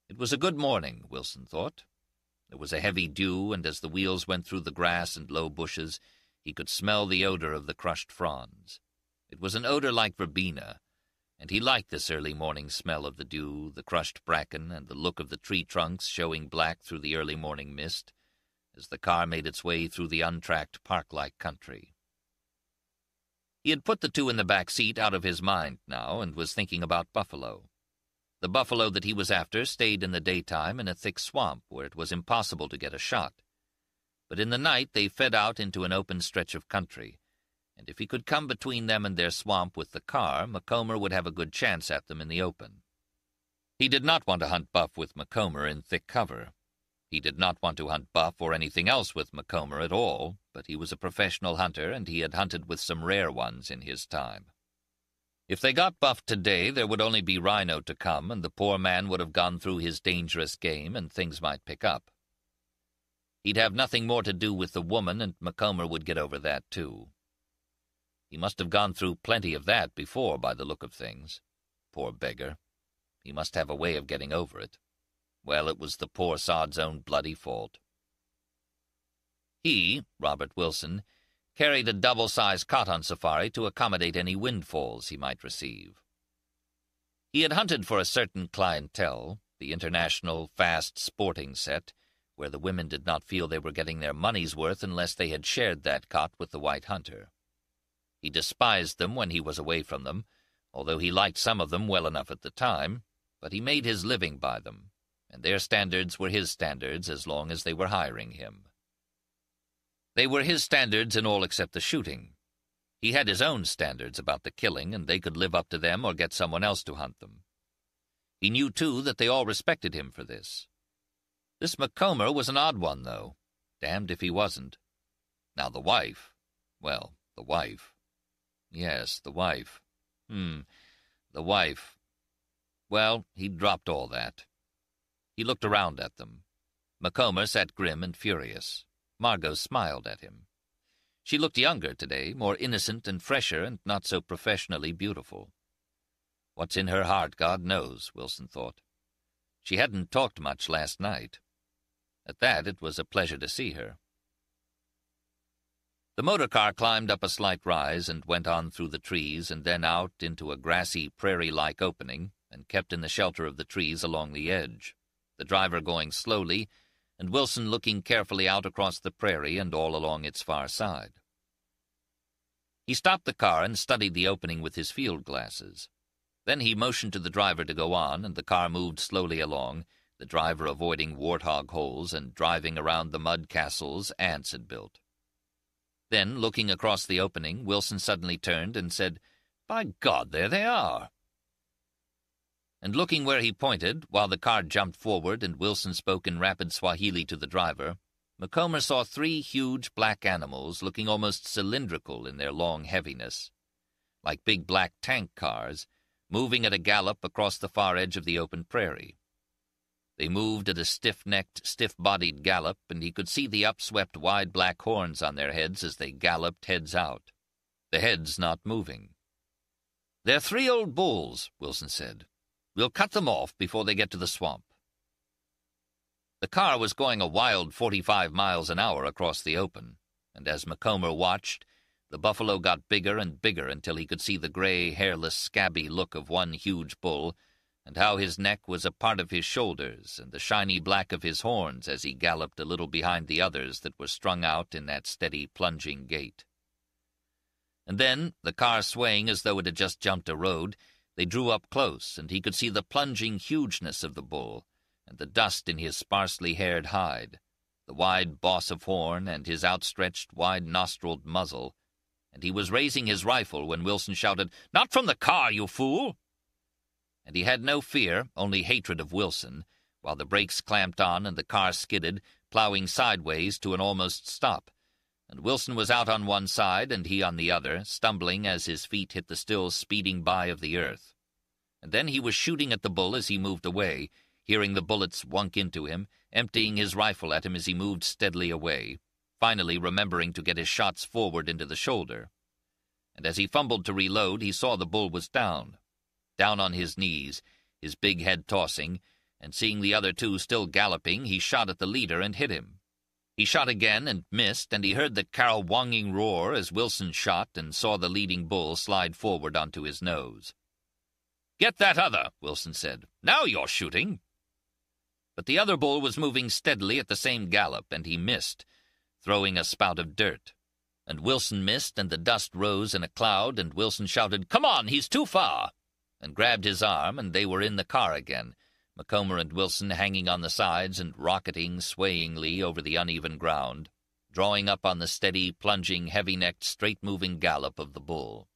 It was a good morning, Wilson thought. There was a heavy dew, and as the wheels went through the grass and low bushes, he could smell the odor of the crushed fronds. It was an odor like verbena, and he liked this early morning smell of the dew, the crushed bracken, and the look of the tree trunks showing black through the early morning mist, as the car made its way through the untracked park-like country. He had put the two in the back seat out of his mind now, and was thinking about buffalo. The buffalo that he was after stayed in the daytime in a thick swamp where it was impossible to get a shot. but in the night they fed out into an open stretch of country, and if he could come between them and their swamp with the car, Macomber would have a good chance at them in the open. He did not want to hunt buff with Macomber in thick cover. He did not want to hunt buff or anything else with Macomber at all, but he was a professional hunter, and he had hunted with some rare ones in his time. If they got buff today, there would only be rhino to come, and the poor man would have gone through his dangerous game, and things might pick up. He'd have nothing more to do with the woman, and Macomber would get over that, too. He must have gone through plenty of that before, by the look of things. Poor beggar. He must have a way of getting over it. Well, it was the poor sod's own bloody fault. He, Robert Wilson, carried a double-sized cot on safari to accommodate any windfalls he might receive. He had hunted for a certain clientele, the international fast sporting set, where the women did not feel they were getting their money's worth unless they had shared that cot with the white hunter. He despised them when he was away from them, although he liked some of them well enough at the time, but he made his living by them, and their standards were his standards as long as they were hiring him. They were his standards in all except the shooting. He had his own standards about the killing, and they could live up to them or get someone else to hunt them. He knew, too, that they all respected him for this. This Macomber was an odd one, though. Damned if he wasn't. Now the wife. Well, the wife. Yes, the wife. The wife. Well, he'd dropped all that. He looked around at them. Macomber sat grim and furious. Margot smiled at him. She looked younger today, more innocent and fresher, and not so professionally beautiful. What's in her heart, God knows, Wilson thought. She hadn't talked much last night. At that, it was a pleasure to see her. The motor car climbed up a slight rise and went on through the trees and then out into a grassy, prairie-like opening, and kept in the shelter of the trees along the edge, the driver going slowly, and Wilson looking carefully out across the prairie and all along its far side. He stopped the car and studied the opening with his field glasses. Then he motioned to the driver to go on, and the car moved slowly along, the driver avoiding warthog holes and driving around the mud castles ants had built. Then, looking across the opening, Wilson suddenly turned and said, "By God, there they are!" And looking where he pointed, while the car jumped forward and Wilson spoke in rapid Swahili to the driver, Macomber saw 3 huge black animals looking almost cylindrical in their long heaviness, like big black tank cars, moving at a gallop across the far edge of the open prairie. They moved at a stiff-necked, stiff-bodied gallop, and he could see the upswept wide black horns on their heads as they galloped heads out, the heads not moving. "They're 3 old bulls," Wilson said. "We'll cut them off before they get to the swamp." The car was going a wild 45 miles an hour across the open, and as Macomber watched, the buffalo got bigger and bigger until he could see the gray, hairless, scabby look of one huge bull, and how his neck was a part of his shoulders, and the shiny black of his horns as he galloped a little behind the others that were strung out in that steady, plunging gait. And then, the car swaying as though it had just jumped a road, they drew up close, and he could see the plunging hugeness of the bull, and the dust in his sparsely haired hide, the wide boss of horn, and his outstretched, wide-nostriled muzzle, and he was raising his rifle when Wilson shouted, "Not from the car, you fool!" And he had no fear, only hatred of Wilson, while the brakes clamped on and the car skidded, plowing sideways to an almost stop, and Wilson was out on one side and he on the other, stumbling as his feet hit the still speeding by of the earth. And then he was shooting at the bull as he moved away, hearing the bullets wunk into him, emptying his rifle at him as he moved steadily away, finally remembering to get his shots forward into the shoulder. And as he fumbled to reload, he saw the bull was down on his knees, his big head tossing, and seeing the other 2 still galloping, he shot at the leader and hit him. He shot again and missed, and he heard the carowonging roar as Wilson shot and saw the leading bull slide forward onto his nose. "Get that other," Wilson said. "Now you're shooting." But the other bull was moving steadily at the same gallop, and he missed, throwing a spout of dirt. And Wilson missed, and the dust rose in a cloud, and Wilson shouted, "Come on, he's too far," and grabbed his arm, and they were in the car again, Macomber and Wilson hanging on the sides and rocketing swayingly over the uneven ground, drawing up on the steady, plunging, heavy-necked, straight-moving gallop of the bull.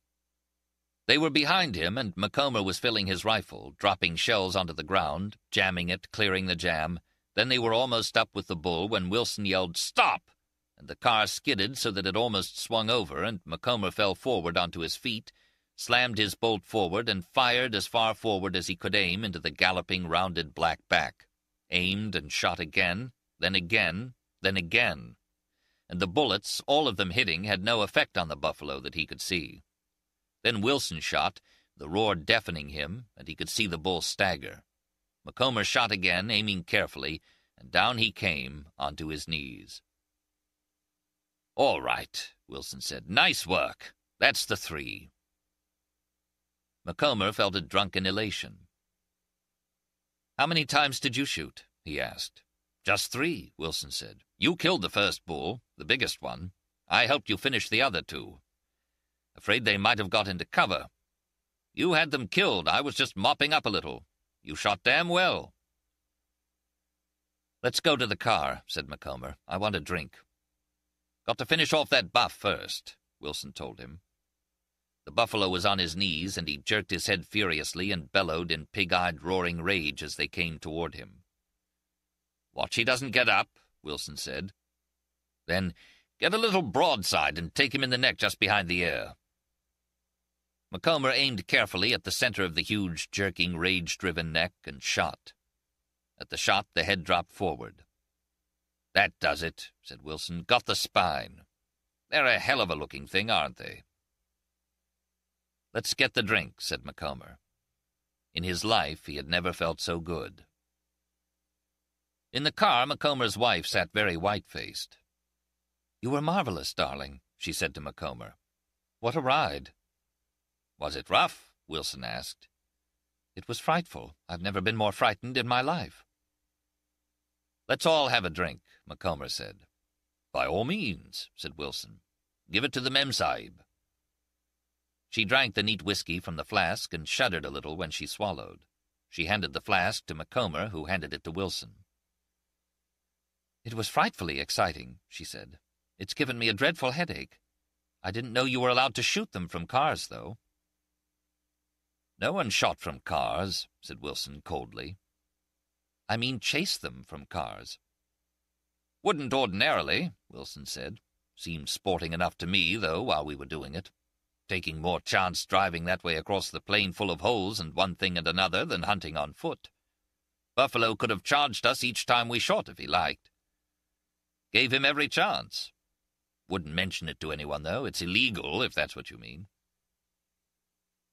They were behind him, and Macomber was filling his rifle, dropping shells onto the ground, jamming it, clearing the jam. Then they were almost up with the bull when Wilson yelled, "Stop!" and the car skidded so that it almost swung over, and Macomber fell forward onto his feet, slammed his bolt forward, and fired as far forward as he could aim into the galloping, rounded black back. Aimed and shot again, then again, then again. And the bullets, all of them hitting, had no effect on the buffalo that he could see. Then Wilson shot, the roar deafening him, and he could see the bull stagger. Macomber shot again, aiming carefully, and down he came onto his knees. "All right," Wilson said. "Nice work. That's the 3. Macomber felt a drunken elation. "How many times did you shoot?" he asked. "Just 3, Wilson said. "You killed the first bull, the biggest one. I helped you finish the other 2. Afraid they might have got into cover. You had them killed. I was just mopping up a little. You shot damn well." "Let's go to the car," said Macomber. "I want a drink." "Got to finish off that buff first," Wilson told him. The buffalo was on his knees, and he jerked his head furiously and bellowed in pig-eyed roaring rage as they came toward him. "Watch he doesn't get up," Wilson said. "Then get a little broadside and take him in the neck just behind the ear." Macomber aimed carefully at the center of the huge, jerking, rage-driven neck and shot. At the shot, the head dropped forward. "That does it," said Wilson. "Got the spine. They're a hell of a looking thing, aren't they?" "Let's get the drink," said Macomber. In his life, he had never felt so good. In the car, Macomber's wife sat very white-faced. "You were marvelous, darling," she said to Macomber. "What a ride." "Was it rough?" Wilson asked. "It was frightful. I've never been more frightened in my life." "Let's all have a drink," Macomber said. "By all means," said Wilson. "Give it to the Memsahib." She drank the neat whiskey from the flask and shuddered a little when she swallowed. She handed the flask to Macomber, who handed it to Wilson. "It was frightfully exciting," she said. "It's given me a dreadful headache. I didn't know you were allowed to shoot them from cars, though." "No one shot from cars," said Wilson coldly. "I mean chase them from cars." "Wouldn't ordinarily," Wilson said. "Seemed sporting enough to me, though, while we were doing it. Taking more chance driving that way across the plain full of holes and one thing and another than hunting on foot. Buffalo could have charged us each time we shot if he liked. Gave him every chance. Wouldn't mention it to anyone, though. It's illegal, if that's what you mean."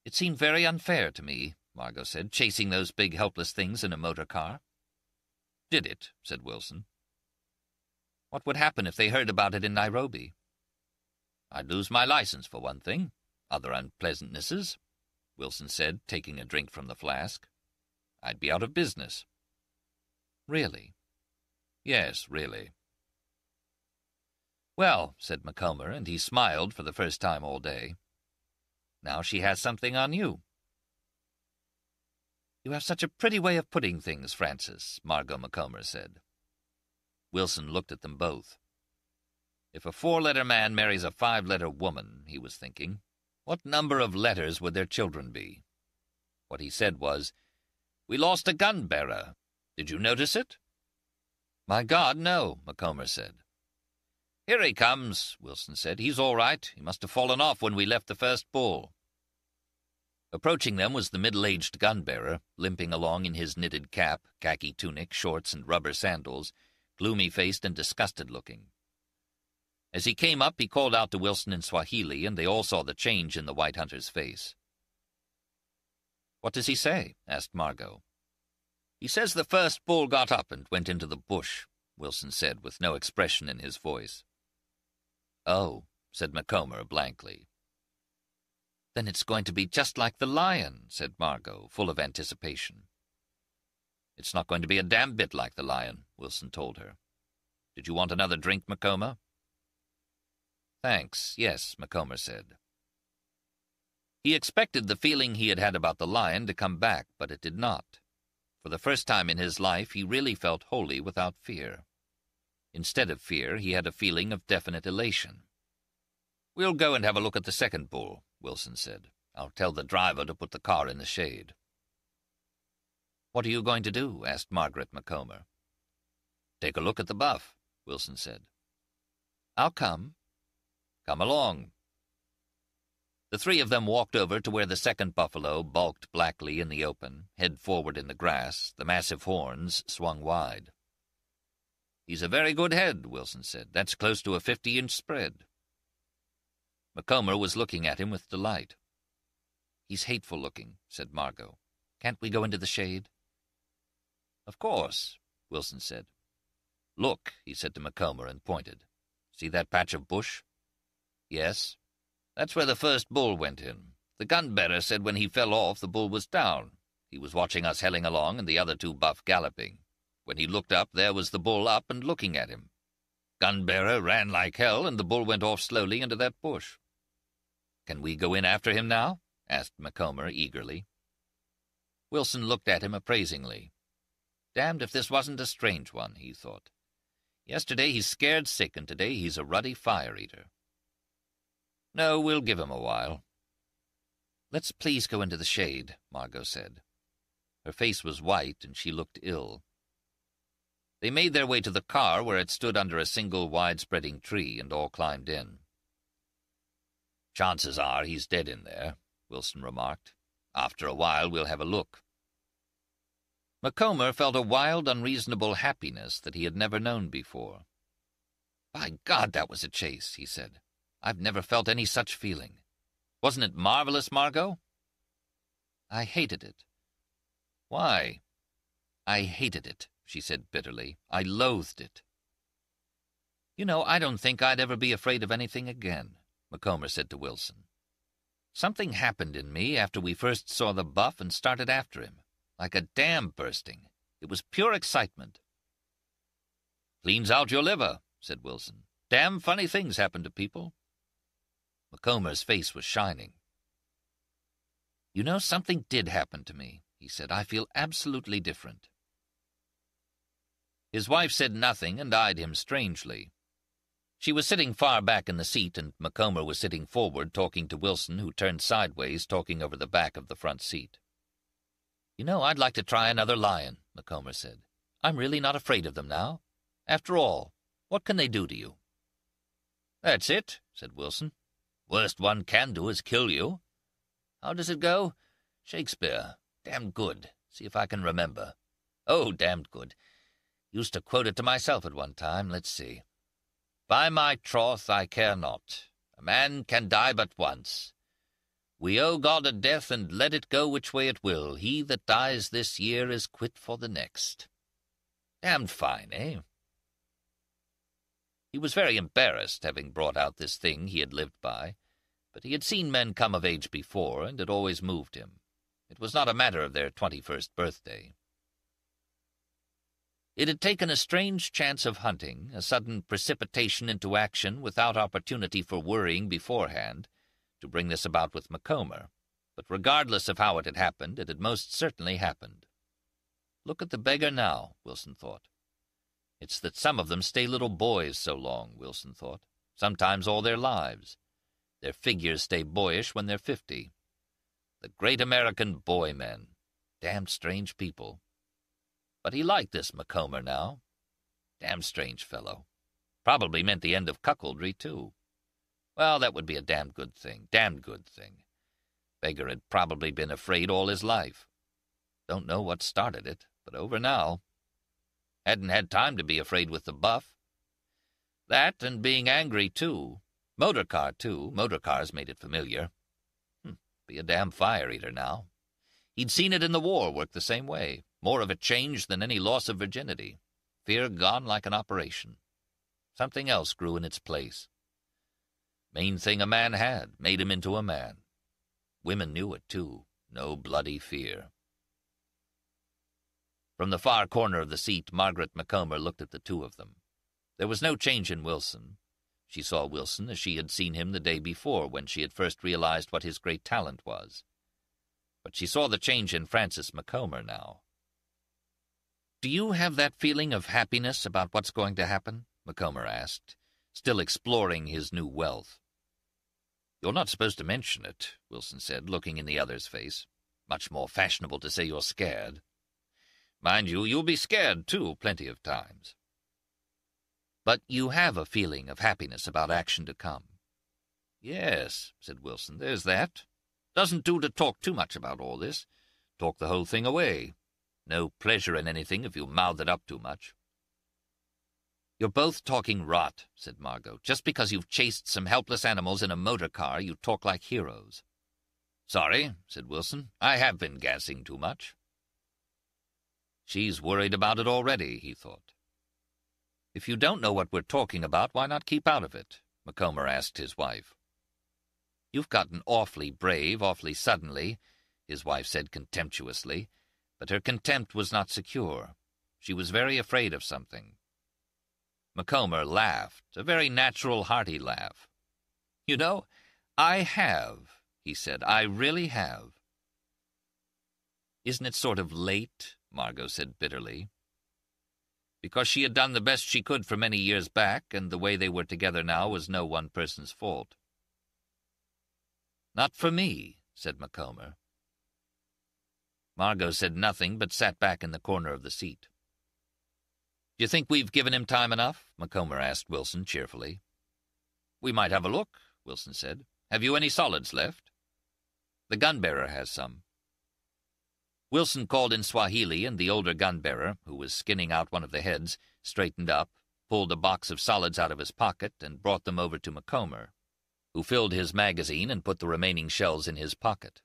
"It seemed very unfair to me," Margot said, "chasing those big helpless things in a motor car." "Did it?" said Wilson. "What would happen if they heard about it in Nairobi?" "I'd lose my license, for one thing. Other unpleasantnesses," Wilson said, taking a drink from the flask. "I'd be out of business." "Really?" "Yes, really." "Well," said Macomber, and he smiled for the first time all day. "Now she has something on you." "You have such a pretty way of putting things, Francis," Margot Macomber said. Wilson looked at them both. If a 4-letter man marries a 5-letter woman, he was thinking, what number of letters would their children be? What he said was, "We lost a gun-bearer. Did you notice it?" "My God, no," Macomber said. "Here he comes," Wilson said. "He's all right. He must have fallen off when we left the first bull." Approaching them was the middle-aged gun-bearer, limping along in his knitted cap, khaki tunic, shorts, and rubber sandals, gloomy-faced and disgusted-looking. As he came up, he called out to Wilson in Swahili, and they all saw the change in the white hunter's face. "What does he say?" asked Margot. "He says the first bull got up and went into the bush," Wilson said, with no expression in his voice. "Oh," said Macomber blankly. "Then it's going to be just like the lion," said Margot, full of anticipation. "It's not going to be a damn bit like the lion," Wilson told her. "Did you want another drink, Macomber?" "Thanks, yes," Macomber said. He expected the feeling he had had about the lion to come back, but it did not. For the first time in his life, he really felt wholly without fear. Instead of fear, he had a feeling of definite elation. "We'll go and have a look at the second bull," Wilson said. "I'll tell the driver to put the car in the shade." "What are you going to do?" asked Margaret Macomber. "Take a look at the buff," Wilson said. "I'll come." "Come along." The three of them walked over to where the second buffalo bulked blackly in the open, head forward in the grass, the massive horns swung wide. "He's a very good head," Wilson said. "That's close to a 50-inch spread." Macomber was looking at him with delight. "He's hateful looking," said Margot. "Can't we go into the shade?" "Of course," Wilson said. "Look," he said to Macomber and pointed. "See that patch of bush?" "Yes." "That's where the first bull went in. The gun-bearer said when he fell off the bull was down. He was watching us helling along and the other two buff galloping. When he looked up, there was the bull up and looking at him. Gun-bearer ran like hell, and the bull went off slowly into that bush." "Can we go in after him now?" asked Macomber eagerly. Wilson looked at him appraisingly. Damned if this wasn't a strange one, he thought. Yesterday he's scared sick, and today he's a ruddy fire-eater. "No, we'll give him a while." "Let's please go into the shade," Margot said. Her face was white, and she looked ill. They made their way to the car, where it stood under a single wide-spreading tree, and all climbed in. "Chances are he's dead in there," Wilson remarked. "After a while we'll have a look." Macomber felt a wild, unreasonable happiness that he had never known before. "By God, that was a chase," he said. "I've never felt any such feeling. Wasn't it marvelous, Margot?" "I hated it." "Why?" "I hated it," she said bitterly. "I loathed it." "You know, I don't think I'd ever be afraid of anything again," Macomber said to Wilson. "Something happened in me after we first saw the buff and started after him, like a dam bursting. It was pure excitement." "Cleans out your liver," said Wilson. "Damn funny things happen to people." Macomber's face was shining. "You know, something did happen to me," he said. "I feel absolutely different." His wife said nothing and eyed him strangely. She was sitting far back in the seat, and Macomber was sitting forward, talking to Wilson, who turned sideways, talking over the back of the front seat. "You know, I'd like to try another lion," Macomber said. "I'm really not afraid of them now. After all, what can they do to you?" "That's it," said Wilson. "Worst one can do is kill you. How does it go? Shakespeare. Damned good. See if I can remember. Oh, damned good. Used to quote it to myself at one time. Let's see. By my troth, I care not. A man can die but once. We owe God a death, and let it go which way it will. He that dies this year is quit for the next. Damned fine, eh?" He was very embarrassed, having brought out this thing he had lived by, but he had seen men come of age before, and it always moved him. It was not a matter of their 21st birthday. It had taken a strange chance of hunting, a sudden precipitation into action without opportunity for worrying beforehand, to bring this about with Macomber, but regardless of how it had happened, it had most certainly happened. Look at the beggar now, Wilson thought. It's that some of them stay little boys so long, Wilson thought, sometimes all their lives. Their figures stay boyish when they're 50. The great American boy men. Damned strange people. But he liked this Macomber now. Damned strange fellow. Probably meant the end of cuckoldry, too. Well, that would be a damned good thing. Damned good thing. Beggar had probably been afraid all his life. Don't know what started it, but over now. Hadn't had time to be afraid with the buff. That, and being angry, too. Motor car, too. Motor cars made it familiar. Be a damn fire-eater now. He'd seen it in the war work the same way. More of a change than any loss of virginity. Fear gone like an operation. Something else grew in its place. Main thing a man had, made him into a man. Women knew it, too. No bloody fear. From the far corner of the seat, Margaret Macomber looked at the two of them. There was no change in Wilson. She saw Wilson as she had seen him the day before, when she had first realized what his great talent was. But she saw the change in Francis Macomber now. "Do you have that feeling of happiness about what's going to happen?" Macomber asked, still exploring his new wealth. "You're not supposed to mention it," Wilson said, looking in the other's face. "Much more fashionable to say you're scared. Mind you, you'll be scared, too, plenty of times. But you have a feeling of happiness about action to come." "Yes," said Wilson, "there's that. Doesn't do to talk too much about all this. Talk the whole thing away. No pleasure in anything if you mouth it up too much." "You're both talking rot," said Margot. "Just because you've chased some helpless animals in a motor car, you talk like heroes." "Sorry," said Wilson. "I have been gassing too much." "She's worried about it already," he thought. "If you don't know what we're talking about, why not keep out of it?" Macomber asked his wife. "You've gotten awfully brave, awfully suddenly," his wife said contemptuously, but her contempt was not secure. She was very afraid of something. Macomber laughed, a very natural, hearty laugh. "You know, I have," he said. "I really have." "Isn't it sort of late?" Margot said bitterly. Because she had done the best she could for many years back, and the way they were together now was no one person's fault. "Not for me," said Macomber. Margot said nothing, but sat back in the corner of the seat. "Do you think we've given him time enough?" Macomber asked Wilson cheerfully. "We might have a look," Wilson said. "Have you any solids left?" "The gun-bearer has some." Wilson called in Swahili, and the older gun-bearer, who was skinning out one of the heads, straightened up, pulled a box of solids out of his pocket, and brought them over to Macomber, who filled his magazine and put the remaining shells in his pocket.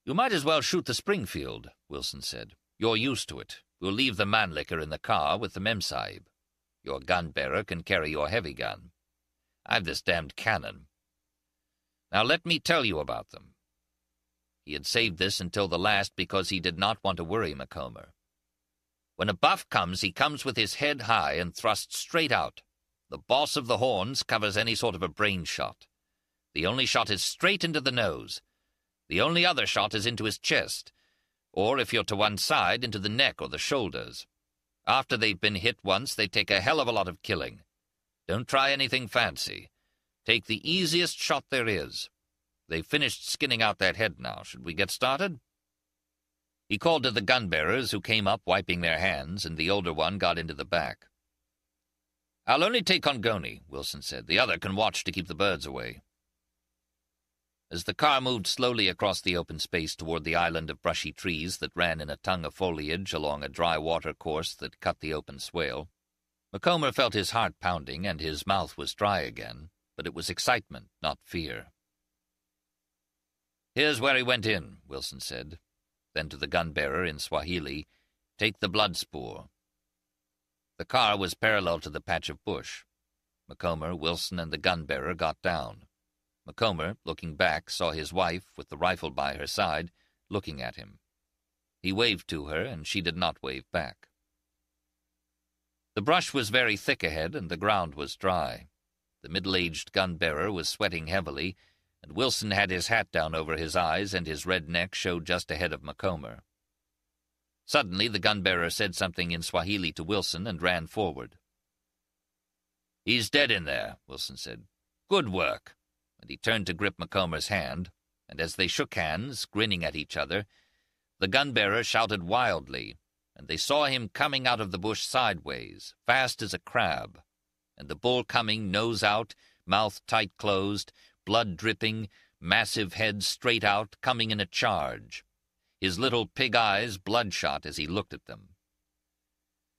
"You might as well shoot the Springfield," Wilson said. "You're used to it. We'll leave the Mannlicher in the car with the Memsahib. Your gun-bearer can carry your heavy gun. I've this damned cannon. Now let me tell you about them." He had saved this until the last because he did not want to worry Macomber. "When a buff comes, he comes with his head high and thrusts straight out. The boss of the horns covers any sort of a brain shot. The only shot is straight into the nose. The only other shot is into his chest, or if you're to one side, into the neck or the shoulders. After they've been hit once, they take a hell of a lot of killing. Don't try anything fancy. Take the easiest shot there is. They've finished skinning out that head now. Should we get started?" He called to the gun-bearers, who came up wiping their hands, and the older one got into the back. "I'll only take Congoni," Wilson said. "The other can watch to keep the birds away." As the car moved slowly across the open space toward the island of brushy trees that ran in a tongue of foliage along a dry water course that cut the open swale, Macomber felt his heart pounding and his mouth was dry again, but it was excitement, not fear. "Here's where he went in," Wilson said. Then to the gun-bearer in Swahili, "Take the blood spoor." The car was parallel to the patch of bush. Macomber, Wilson, and the gun-bearer got down. Macomber, looking back, saw his wife, with the rifle by her side, looking at him. He waved to her, and she did not wave back. The brush was very thick ahead, and the ground was dry. The middle-aged gun-bearer was sweating heavily, and Wilson had his hat down over his eyes, and his red neck showed just ahead of Macomber. Suddenly the gun-bearer said something in Swahili to Wilson and ran forward. "He's dead in there," Wilson said. "Good work." And he turned to grip Macomber's hand, and as they shook hands, grinning at each other, the gun-bearer shouted wildly, and they saw him coming out of the bush sideways, fast as a crab, and the bull coming nose out, mouth tight closed, blood dripping, massive head straight out, coming in a charge, his little pig eyes bloodshot as he looked at them.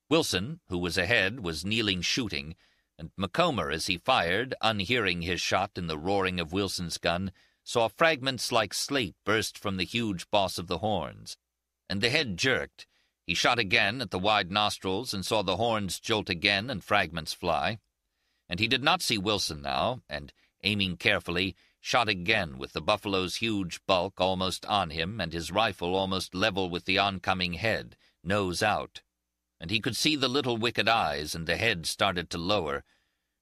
Wilson, who was ahead, was kneeling shooting, and Macomber, as he fired, unhearing his shot in the roaring of Wilson's gun, saw fragments like slate burst from the huge boss of the horns, and the head jerked. He shot again at the wide nostrils and saw the horns jolt again and fragments fly. And he did not see Wilson now, and, aiming carefully, shot again with the buffalo's huge bulk almost on him and his rifle almost level with the oncoming head, nose out. And he could see the little wicked eyes, and the head started to lower,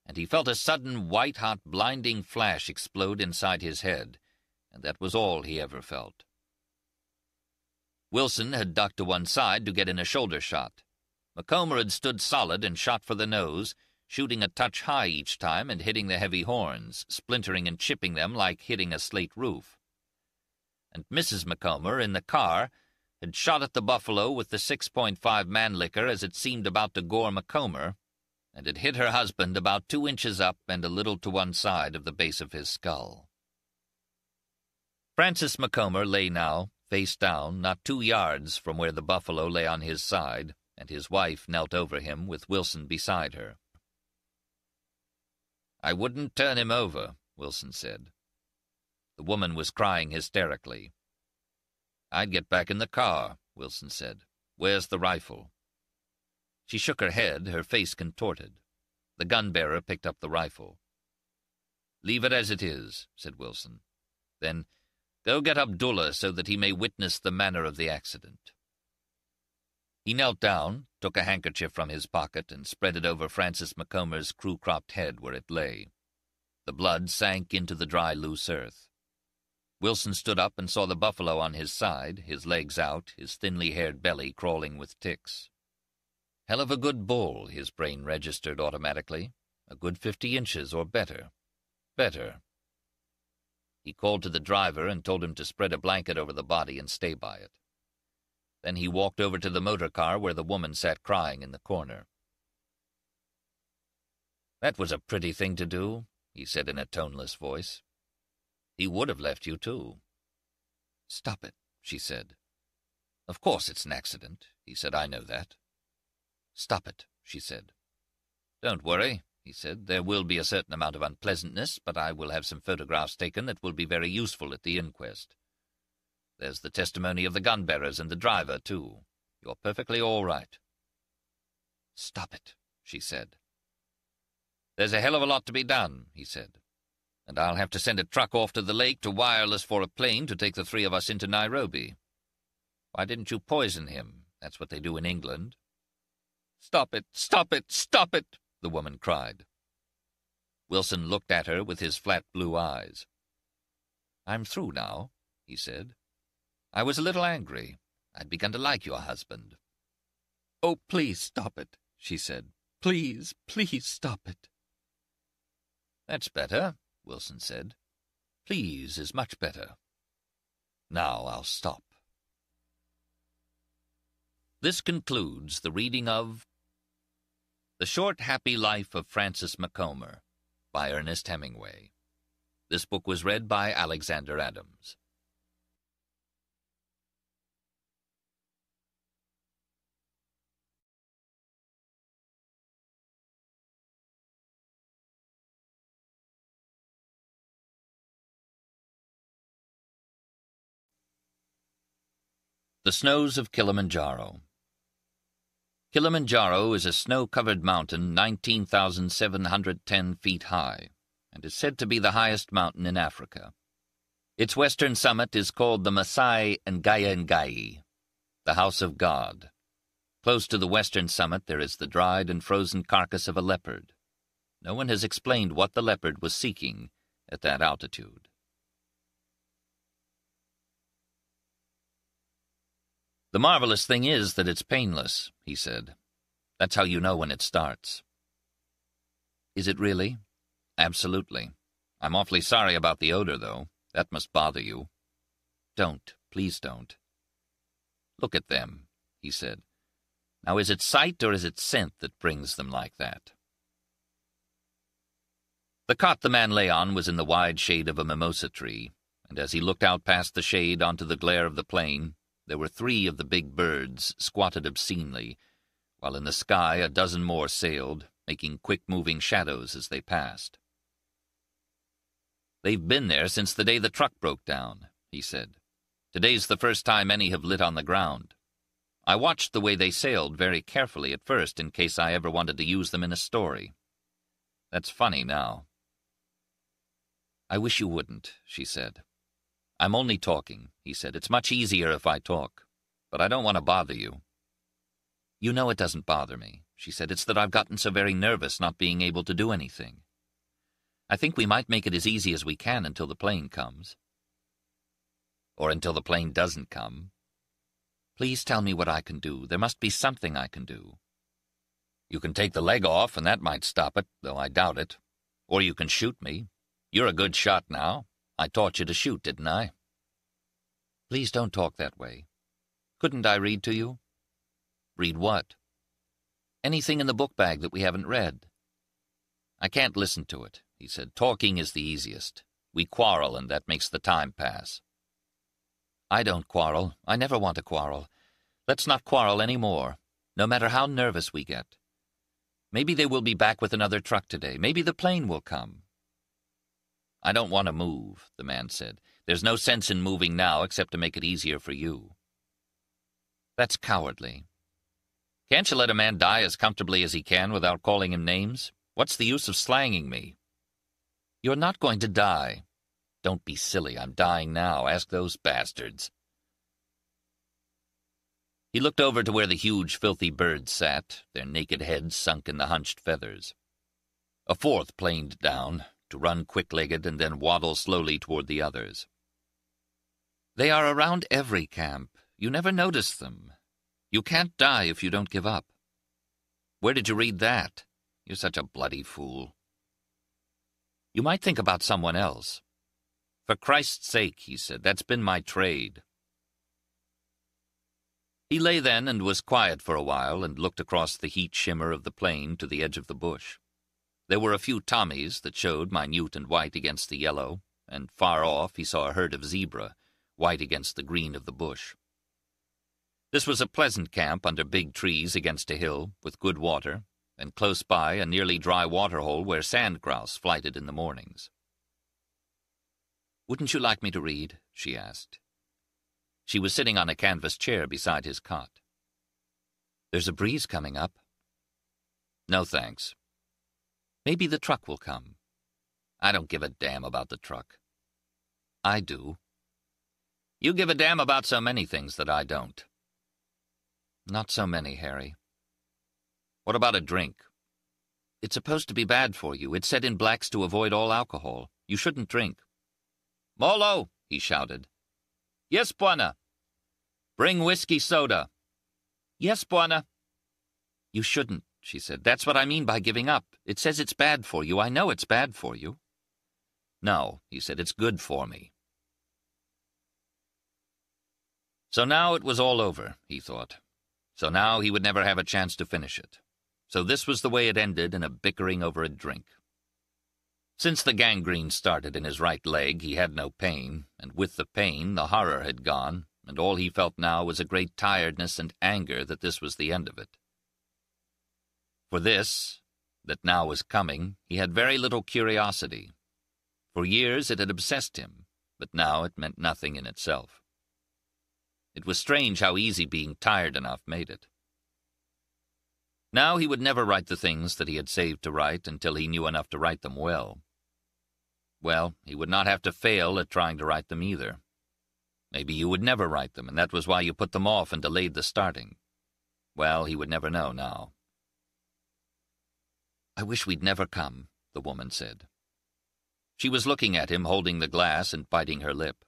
and he felt a sudden white-hot blinding flash explode inside his head, and that was all he ever felt. Wilson had ducked to one side to get in a shoulder shot. Macomber had stood solid and shot for the nose, shooting a touch high each time and hitting the heavy horns, splintering and chipping them like hitting a slate roof. And Mrs. Macomber, in the car, had shot at the buffalo with the 6.5 Mannlicher as it seemed about to gore Macomber, and had hit her husband about 2 inches up and a little to one side of the base of his skull. Francis Macomber lay now, face down, not 2 yards from where the buffalo lay on his side, and his wife knelt over him with Wilson beside her. "I wouldn't turn him over," Wilson said. The woman was crying hysterically. "I'd get back in the car," Wilson said. "Where's the rifle?" She shook her head, her face contorted. The gun-bearer picked up the rifle. "Leave it as it is," said Wilson. "Then go get Abdullah so that he may witness the manner of the accident." He knelt down, took a handkerchief from his pocket, and spread it over Francis Macomber's crew-cropped head where it lay. The blood sank into the dry, loose earth. Wilson stood up and saw the buffalo on his side, his legs out, his thinly haired belly crawling with ticks. Hell of a good bull, his brain registered automatically. A good 50 inches or better. Better. He called to the driver and told him to spread a blanket over the body and stay by it. Then he walked over to the motor car where the woman sat crying in the corner. "That was a pretty thing to do," he said in a toneless voice. "He would have left you, too." "Stop it," she said. "Of course it's an accident," he said. "I know that." "Stop it," she said. "Don't worry," he said. "There will be a certain amount of unpleasantness, but I will have some photographs taken that will be very useful at the inquest. There's the testimony of the gun-bearers and the driver, too. You're perfectly all right." "Stop it," she said. "There's a hell of a lot to be done," he said. "And I'll have to send a truck off to the lake to wireless for a plane to take the 3 of us into Nairobi. Why didn't you poison him? That's what they do in England." "Stop it! Stop it! Stop it!" the woman cried. Wilson looked at her with his flat blue eyes. "I'm through now," he said. "I was a little angry. I'd begun to like your husband." "Oh, please stop it," she said. "Please, please stop it." "That's better," Wilson said. "Please is much better. Now I'll stop." This concludes the reading of The Short Happy Life of Francis Macomber by Ernest Hemingway. This book was read by Alexander Adams. The Snows of Kilimanjaro. Kilimanjaro is a snow-covered mountain 19,710 feet high, and is said to be the highest mountain in Africa. Its western summit is called the Masai Ngai, the House of God. Close to the western summit there is the dried and frozen carcass of a leopard. No one has explained what the leopard was seeking at that altitude. "The marvelous thing is that it's painless," he said. "That's how you know when it starts." "Is it really?" "Absolutely. I'm awfully sorry about the odor, though. That must bother you." "Don't. Please don't." "Look at them," he said. "Now, is it sight or is it scent that brings them like that?" The cot the man lay on was in the wide shade of a mimosa tree, and as he looked out past the shade onto the glare of the plain, there were 3 of the big birds squatted obscenely, while in the sky a dozen more sailed, making quick-moving shadows as they passed. "They've been there since the day the truck broke down," he said. "Today's the first time any have lit on the ground. I watched the way they sailed very carefully at first in case I ever wanted to use them in a story. That's funny now." "I wish you wouldn't," she said. "I'm only talking," he said. "It's much easier if I talk. But I don't want to bother you." "You know it doesn't bother me," she said. "It's that I've gotten so very nervous not being able to do anything. I think we might make it as easy as we can until the plane comes." "Or until the plane doesn't come." "Please tell me what I can do. There must be something I can do." You can take the leg off, and that might stop it, though I doubt it. Or you can shoot me. You're a good shot now. I taught you to shoot, didn't I? Please don't talk that way. Couldn't I read to you? Read what? Anything in the book bag that we haven't read. I can't listen to it, he said. Talking is the easiest. We quarrel, and that makes the time pass. I don't quarrel. I never want to quarrel. Let's not quarrel any more, no matter how nervous we get. Maybe they will be back with another truck today. Maybe the plane will come. I don't want to move, the man said. There's no sense in moving now except to make it easier for you. That's cowardly. Can't you let a man die as comfortably as he can without calling him names? What's the use of slanging me? You're not going to die. Don't be silly. I'm dying now. Ask those bastards. He looked over to where the huge, filthy birds sat, their naked heads sunk in the hunched feathers. A fourth planed down, to run quick-legged and then waddle slowly toward the others. They are around every camp. You never notice them. You can't die if you don't give up. Where did you read that? You're such a bloody fool. You might think about someone else. For Christ's sake, he said, that's been my trade. He lay then and was quiet for a while and looked across the heat shimmer of the plain to the edge of the bush. There were a few Tommies that showed minute and white against the yellow, and far off he saw a herd of zebra, white against the green of the bush. This was a pleasant camp under big trees against a hill, with good water, and close by a nearly dry waterhole where sand grouse flighted in the mornings. "Wouldn't you like me to read?" she asked. She was sitting on a canvas chair beside his cot. "There's a breeze coming up." "No, thanks." "Maybe the truck will come." "I don't give a damn about the truck." "I do." "You give a damn about so many things that I don't." "Not so many, Harry." "What about a drink?" "It's supposed to be bad for you. It's said in blacks to avoid all alcohol. You shouldn't drink." "Molo!" he shouted. "Yes, Bwana." "Bring whiskey soda." "Yes, Bwana." "You shouldn't," she said. "That's what I mean by giving up. It says it's bad for you. I know it's bad for you." "No," he said, "it's good for me." So now it was all over, he thought. So now he would never have a chance to finish it. So this was the way it ended, in a bickering over a drink. Since the gangrene started in his right leg, he had no pain, and with the pain, the horror had gone, and all he felt now was a great tiredness and anger that this was the end of it. For this, that now was coming, he had very little curiosity. For years it had obsessed him, but now it meant nothing in itself. It was strange how easy being tired enough made it. Now he would never write the things that he had saved to write until he knew enough to write them well. Well, he would not have to fail at trying to write them either. Maybe you would never write them, and that was why you put them off and delayed the starting. Well, he would never know now. "I wish we'd never come," the woman said. She was looking at him, holding the glass and biting her lip.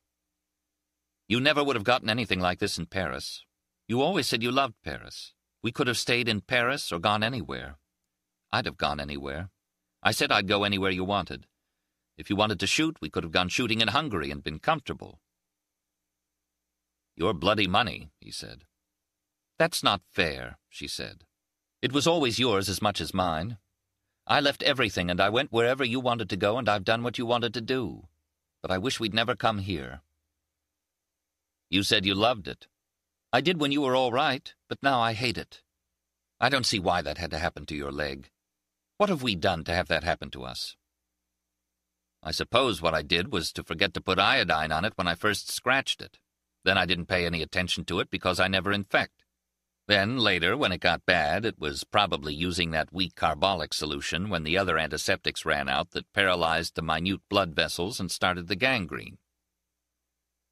"You never would have gotten anything like this in Paris. You always said you loved Paris. We could have stayed in Paris or gone anywhere. I'd have gone anywhere. I said I'd go anywhere you wanted. If you wanted to shoot, we could have gone shooting in Hungary and been comfortable." "Your bloody money," he said. "That's not fair," she said. "It was always yours as much as mine. I left everything and I went wherever you wanted to go, and I've done what you wanted to do. But I wish we'd never come here." "You said you loved it." "I did when you were all right, but now I hate it. I don't see why that had to happen to your leg. What have we done to have that happen to us?" "I suppose what I did was to forget to put iodine on it when I first scratched it. Then I didn't pay any attention to it because I never infect. Then, later, when it got bad, it was probably using that weak carbolic solution when the other antiseptics ran out that paralyzed the minute blood vessels and started the gangrene."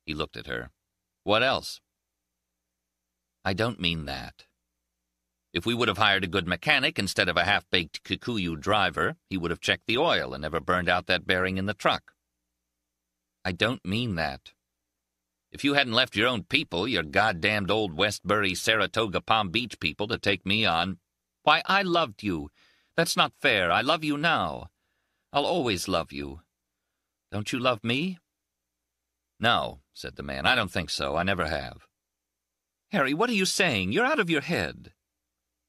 He looked at her. "What else?" "I don't mean that. If we would have hired a good mechanic instead of a half-baked Kikuyu driver, he would have checked the oil and never burned out that bearing in the truck." "I don't mean that. If you hadn't left your own people, your goddamned old Westbury, Saratoga, Palm Beach people, to take me on—" Why, I loved you. That's not fair. I love you now. I'll always love you. Don't you love me?" "No," said the man. "I don't think so. I never have." "Harry, what are you saying? You're out of your head."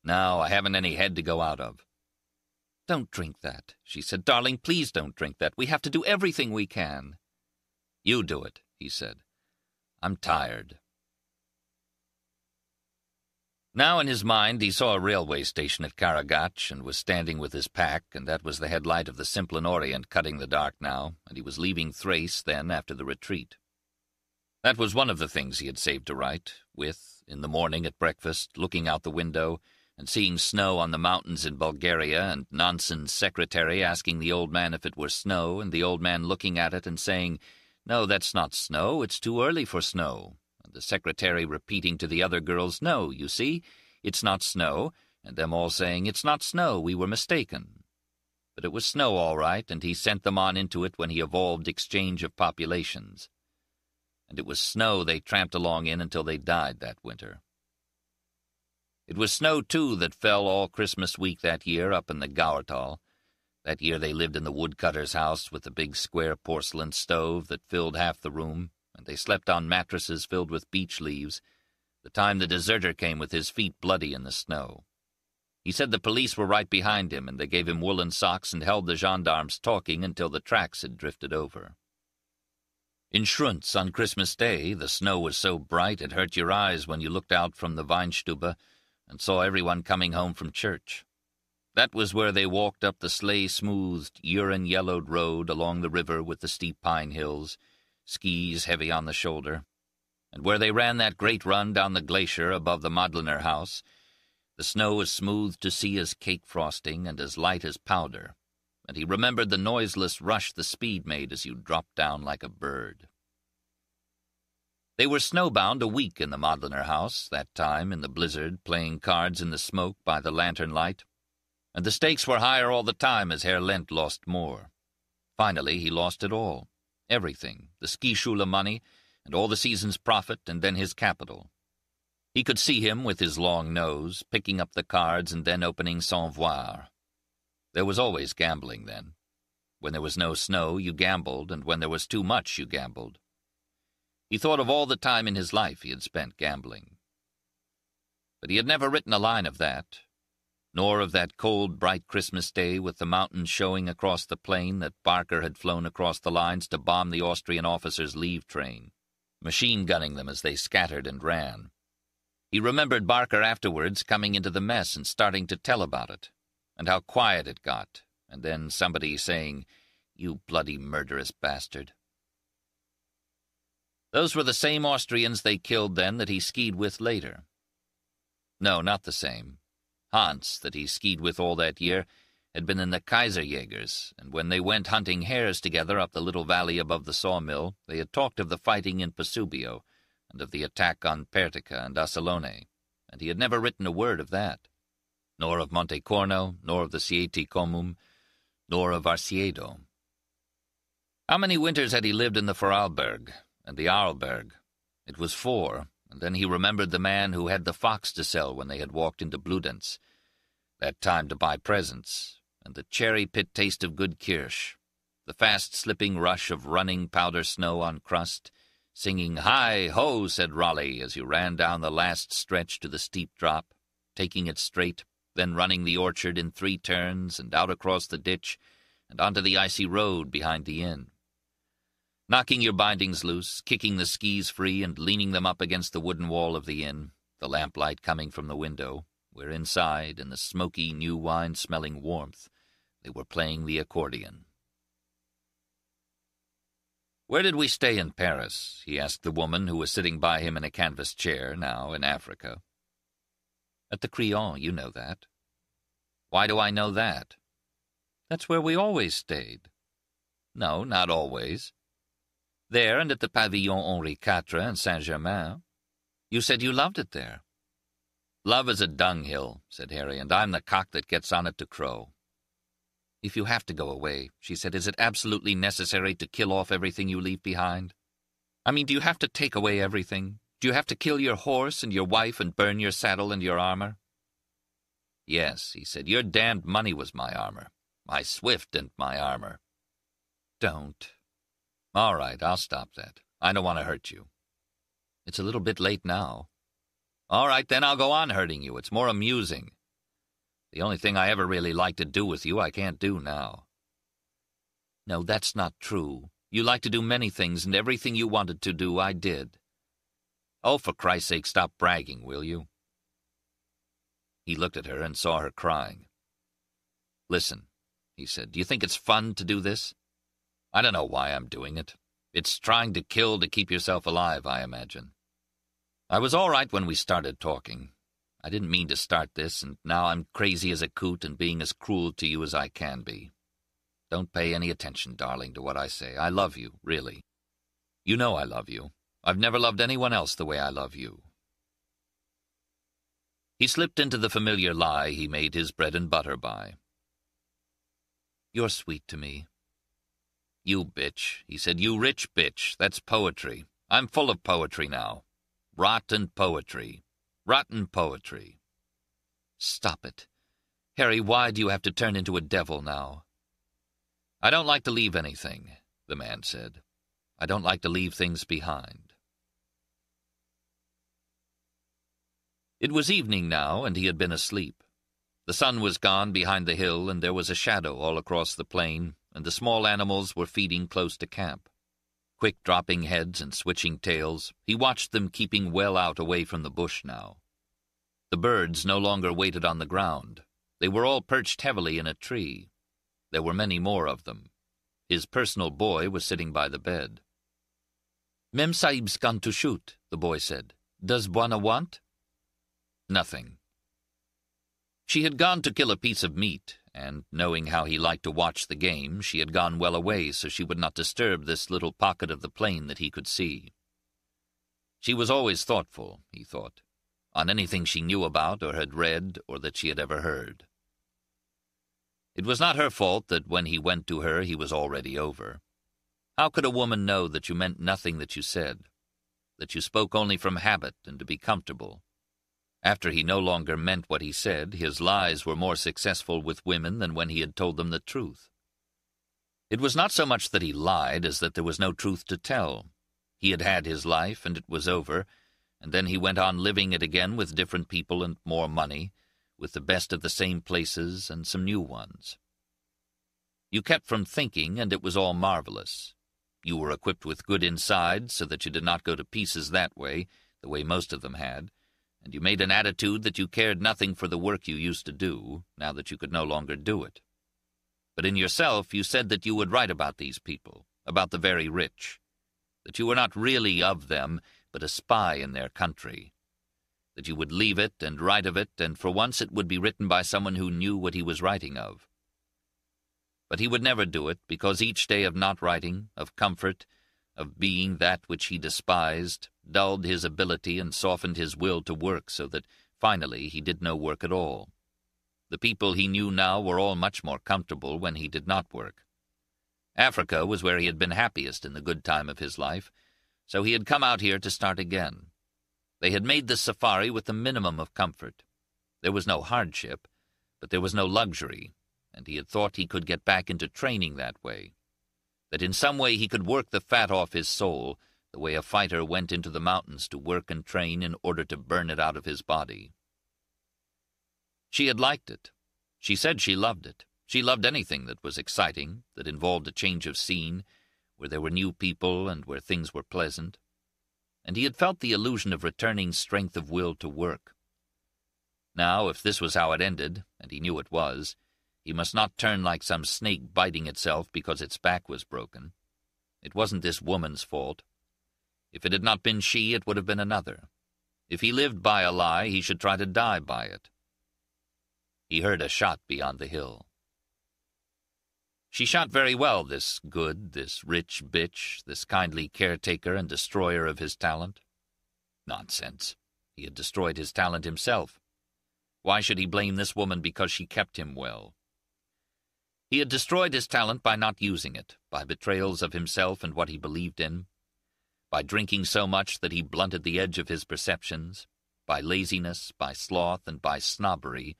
"No, I haven't any head to go out of." "Don't drink that," she said. "Darling, please don't drink that. We have to do everything we can." "You do it," he said. "I'm tired." Now in his mind he saw a railway station at Karagach and was standing with his pack, and that was the headlight of the Simplon Orient cutting the dark now, and he was leaving Thrace then after the retreat. That was one of the things he had saved to write, with, in the morning at breakfast, looking out the window and seeing snow on the mountains in Bulgaria, and Nansen's secretary asking the old man if it were snow, and the old man looking at it and saying, "No, that's not snow, it's too early for snow," and the secretary repeating to the other girls, "No, you see, it's not snow," and them all saying, "It's not snow, we were mistaken." But it was snow all right, and he sent them on into it when he evolved exchange of populations. And it was snow they tramped along in until they died that winter. It was snow, too, that fell all Christmas week that year up in the Gauertal. That year they lived in the woodcutter's house with the big square porcelain stove that filled half the room, and they slept on mattresses filled with beech leaves, the time the deserter came with his feet bloody in the snow. He said the police were right behind him, and they gave him woolen socks and held the gendarmes talking until the tracks had drifted over. In Schruntz on Christmas Day, the snow was so bright it hurt your eyes when you looked out from the Weinstube and saw everyone coming home from church. That was where they walked up the sleigh-smoothed, urine-yellowed road along the river with the steep pine hills, skis heavy on the shoulder, and where they ran that great run down the glacier above the Madlener house, the snow as smooth to see as cake frosting and as light as powder, and he remembered the noiseless rush the speed made as you dropped down like a bird. They were snowbound a week in the Madlener house, that time in the blizzard, playing cards in the smoke by the lantern light, and the stakes were higher all the time as Herr Lent lost more. Finally he lost it all, everything, the ski-schule money, and all the season's profit, and then his capital. He could see him with his long nose, picking up the cards and then opening sans voir. There was always gambling then. When there was no snow, you gambled, and when there was too much, you gambled. He thought of all the time in his life he had spent gambling. But he had never written a line of that, nor of that cold, bright Christmas day with the mountains showing across the plain that Barker had flown across the lines to bomb the Austrian officers' leave train, machine-gunning them as they scattered and ran. He remembered Barker afterwards coming into the mess and starting to tell about it, and how quiet it got, and then somebody saying, "You bloody murderous bastard." Those were the same Austrians they killed then that he skied with later. No, not the same. Hans, that he skied with all that year, had been in the Kaiserjägers, and when they went hunting hares together up the little valley above the sawmill, they had talked of the fighting in Pasubio, and of the attack on Pertica and Assalone, and he had never written a word of that, nor of Monte Corno, nor of the Sieti Comum, nor of Arciedo. How many winters had he lived in the Vorarlberg and the Arlberg? It was 4, and then he remembered the man who had the fox to sell when they had walked into Bludenz, that time to buy presents, and the cherry-pit taste of good kirsch, the fast-slipping rush of running powder snow on crust, singing, "Hi, ho," said Raleigh, as you ran down the last stretch to the steep drop, taking it straight, then running the orchard in 3 turns, and out across the ditch, and onto the icy road behind the inn. Knocking your bindings loose, kicking the skis free, and leaning them up against the wooden wall of the inn, the lamplight coming from the window, where inside, in the smoky, new wine-smelling warmth, they were playing the accordion. "Where did we stay in Paris?" he asked the woman who was sitting by him in a canvas chair, now in Africa. "At the Crillon, you know that." "Why do I know that?" "That's where we always stayed." "No, not always." "There and at the Pavillon Henri IV in Saint-Germain. You said you loved it there." "Love is a dunghill," said Harry, "and I'm the cock that gets on it to crow." "If you have to go away," she said, "is it absolutely necessary to kill off everything you leave behind? I mean, do you have to take away everything? Do you have to kill your horse and your wife and burn your saddle and your armor?" Yes, he said, your damned money was my armor. My Swift and my armor. Don't. All right, I'll stop that. I don't want to hurt you. It's a little bit late now. All right, then I'll go on hurting you. It's more amusing. The only thing I ever really liked to do with you, I can't do now. No, that's not true. You like to do many things, and everything you wanted to do, I did. Oh, for Christ's sake, stop bragging, will you? He looked at her and saw her crying. Listen, he said, do you think it's fun to do this? I don't know why I'm doing it. It's trying to kill to keep yourself alive, I imagine. I was all right when we started talking. I didn't mean to start this, and now I'm crazy as a coot and being as cruel to you as I can be. Don't pay any attention, darling, to what I say. I love you, really. You know I love you. I've never loved anyone else the way I love you. He slipped into the familiar lie he made his bread and butter by. You're sweet to me. You bitch, he said, you rich bitch. That's poetry. I'm full of poetry now. Rotten poetry. Rotten poetry. Stop it. Harry, why do you have to turn into a devil now? I don't like to leave anything, the man said. I don't like to leave things behind. It was evening now, and he had been asleep. The sun was gone behind the hill, and there was a shadow all across the plain, and the small animals were feeding close to camp. Quick dropping heads and switching tails, he watched them keeping well out away from the bush now. The birds no longer waited on the ground. They were all perched heavily in a tree. There were many more of them. His personal boy was sitting by the bed. Mem Sahib's gone to shoot, the boy said. Does Bwana want? Nothing. She had gone to kill a piece of meat, and, knowing how he liked to watch the game, she had gone well away so she would not disturb this little pocket of the plain that he could see. She was always thoughtful, he thought, on anything she knew about or had read or that she had ever heard. It was not her fault that when he went to her he was already over. How could a woman know that you meant nothing that you said, that you spoke only from habit and to be comfortable? After he no longer meant what he said, his lies were more successful with women than when he had told them the truth. It was not so much that he lied as that there was no truth to tell. He had had his life, and it was over, and then he went on living it again with different people and more money, with the best of the same places and some new ones. You kept from thinking, and it was all marvelous. You were equipped with good insides so that you did not go to pieces that way, the way most of them had, and you made an attitude that you cared nothing for the work you used to do, now that you could no longer do it. But in yourself you said that you would write about these people, about the very rich, that you were not really of them, but a spy in their country, that you would leave it and write of it, and for once it would be written by someone who knew what he was writing of. But he would never do it, because each day of not writing, of comfort, of being that which he despised, dulled his ability and softened his will to work so that finally he did no work at all. The people he knew now were all much more comfortable when he did not work. Africa was where he had been happiest in the good time of his life, so he had come out here to start again. They had made this safari with the minimum of comfort. There was no hardship, but there was no luxury, and he had thought he could get back into training that way, that in some way he could work the fat off his soul, the way a fighter went into the mountains to work and train in order to burn it out of his body. She had liked it. She said she loved it. She loved anything that was exciting, that involved a change of scene, where there were new people and where things were pleasant. And he had felt the illusion of returning strength of will to work. Now, if this was how it ended, and he knew it was, he must not turn like some snake biting itself because its back was broken. It wasn't this woman's fault. If it had not been she, it would have been another. If he lived by a lie, he should try to die by it. He heard a shot beyond the hill. She shot very well, this good, this rich bitch, this kindly caretaker and destroyer of his talent. Nonsense. He had destroyed his talent himself. Why should he blame this woman because she kept him well? He had destroyed his talent by not using it, by betrayals of himself and what he believed in, by drinking so much that he blunted the edge of his perceptions, by laziness, by sloth, and by snobbery,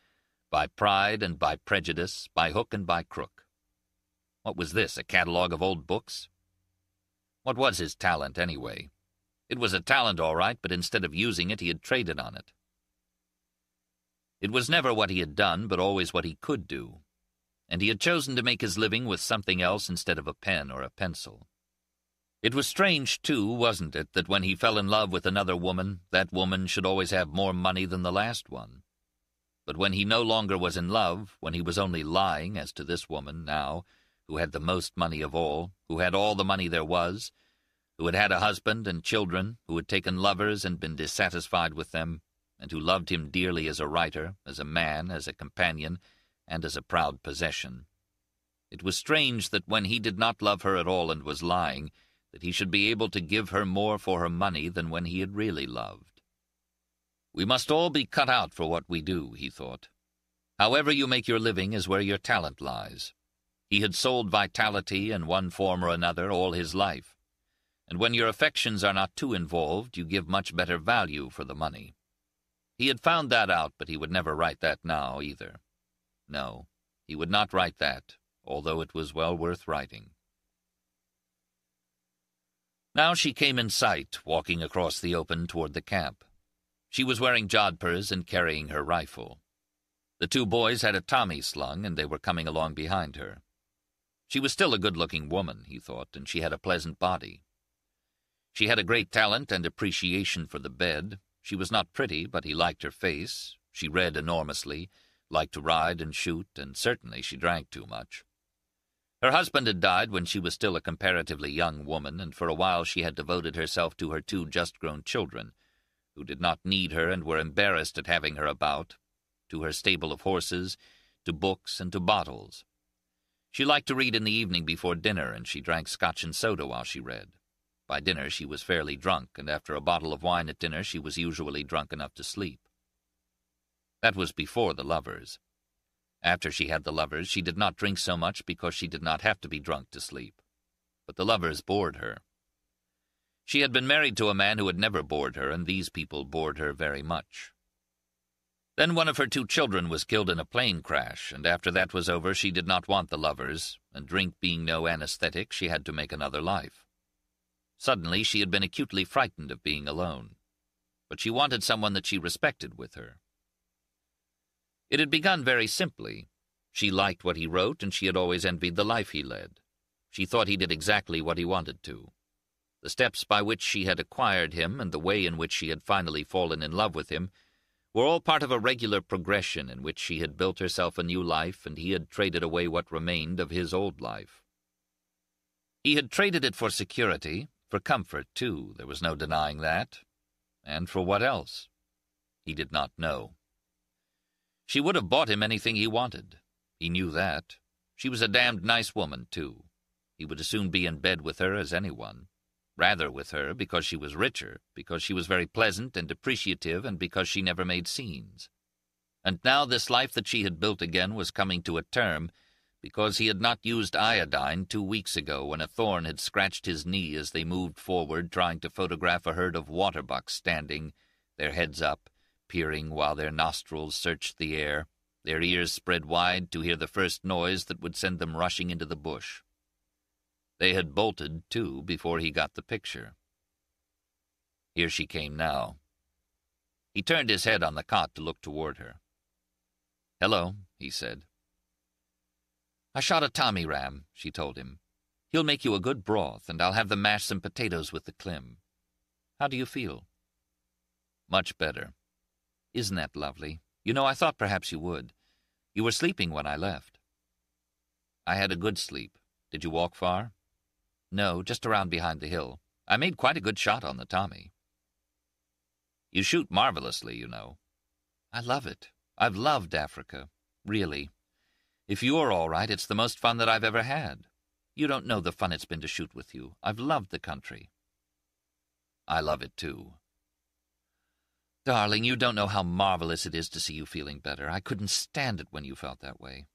by pride and by prejudice, by hook and by crook. What was this, a catalogue of old books? What was his talent, anyway? It was a talent, all right, but instead of using it, he had traded on it. It was never what he had done, but always what he could do. And he had chosen to make his living with something else instead of a pen or a pencil. It was strange, too, wasn't it, that when he fell in love with another woman, that woman should always have more money than the last one. But when he no longer was in love, when he was only lying as to this woman now, who had the most money of all, who had all the money there was, who had had a husband and children, who had taken lovers and been dissatisfied with them, and who loved him dearly as a writer, as a man, as a companion, and as a proud possession. It was strange that when he did not love her at all and was lying, that he should be able to give her more for her money than when he had really loved. We must all be cut out for what we do, he thought. However you make your living is where your talent lies. He had sold vitality in one form or another all his life, and when your affections are not too involved, you give much better value for the money. He had found that out, but he would never write that now, either. No, he would not write that, although it was well worth writing. Now she came in sight, walking across the open toward the camp. She was wearing jodhpurs and carrying her rifle. The two boys had a Tommy slung, and they were coming along behind her. She was still a good-looking woman, he thought, and she had a pleasant body. She had a great talent and appreciation for the bed. She was not pretty, but he liked her face. She read enormously, liked to ride and shoot, and certainly she drank too much. Her husband had died when she was still a comparatively young woman, and for a while she had devoted herself to her two just-grown children, who did not need her and were embarrassed at having her about, to her stable of horses, to books, and to bottles. She liked to read in the evening before dinner, and she drank scotch and soda while she read. By dinner she was fairly drunk, and after a bottle of wine at dinner she was usually drunk enough to sleep. That was before the lovers. After she had the lovers, she did not drink so much because she did not have to be drunk to sleep. But the lovers bored her. She had been married to a man who had never bored her, and these people bored her very much. Then one of her two children was killed in a plane crash, and after that was over she did not want the lovers, and drink being no anesthetic, she had to make another life. Suddenly she had been acutely frightened of being alone, but she wanted someone that she respected with her. It had begun very simply. She liked what he wrote, and she had always envied the life he led. She thought he did exactly what he wanted to. The steps by which she had acquired him and the way in which she had finally fallen in love with him were all part of a regular progression in which she had built herself a new life and he had traded away what remained of his old life. He had traded it for security, for comfort, too, there was no denying that. And for what else? He did not know. She would have bought him anything he wanted. He knew that. She was a damned nice woman, too. He would as soon be in bed with her as anyone. Rather with her, because she was richer, because she was very pleasant and appreciative, and because she never made scenes. And now this life that she had built again was coming to a term, because he had not used iodine 2 weeks ago when a thorn had scratched his knee as they moved forward trying to photograph a herd of waterbucks standing, their heads up, peering while their nostrils searched the air, their ears spread wide to hear the first noise that would send them rushing into the bush. They had bolted, too, before he got the picture. Here she came now. He turned his head on the cot to look toward her. "Hello," he said. "I shot a Tommy ram," she told him. "He'll make you a good broth, and I'll have them mash some potatoes with the clim. How do you feel?" "Much better." "Isn't that lovely? You know, I thought perhaps you would. You were sleeping when I left." "I had a good sleep. Did you walk far?" "No, just around behind the hill. I made quite a good shot on the Tommy." "You shoot marvelously, you know." "I love it. I've loved Africa. Really. If you're all right, it's the most fun that I've ever had. You don't know the fun it's been to shoot with you. I've loved the country." "I love it, too." "Darling, you don't know how marvelous it is to see you feeling better. I couldn't stand it when you felt that way.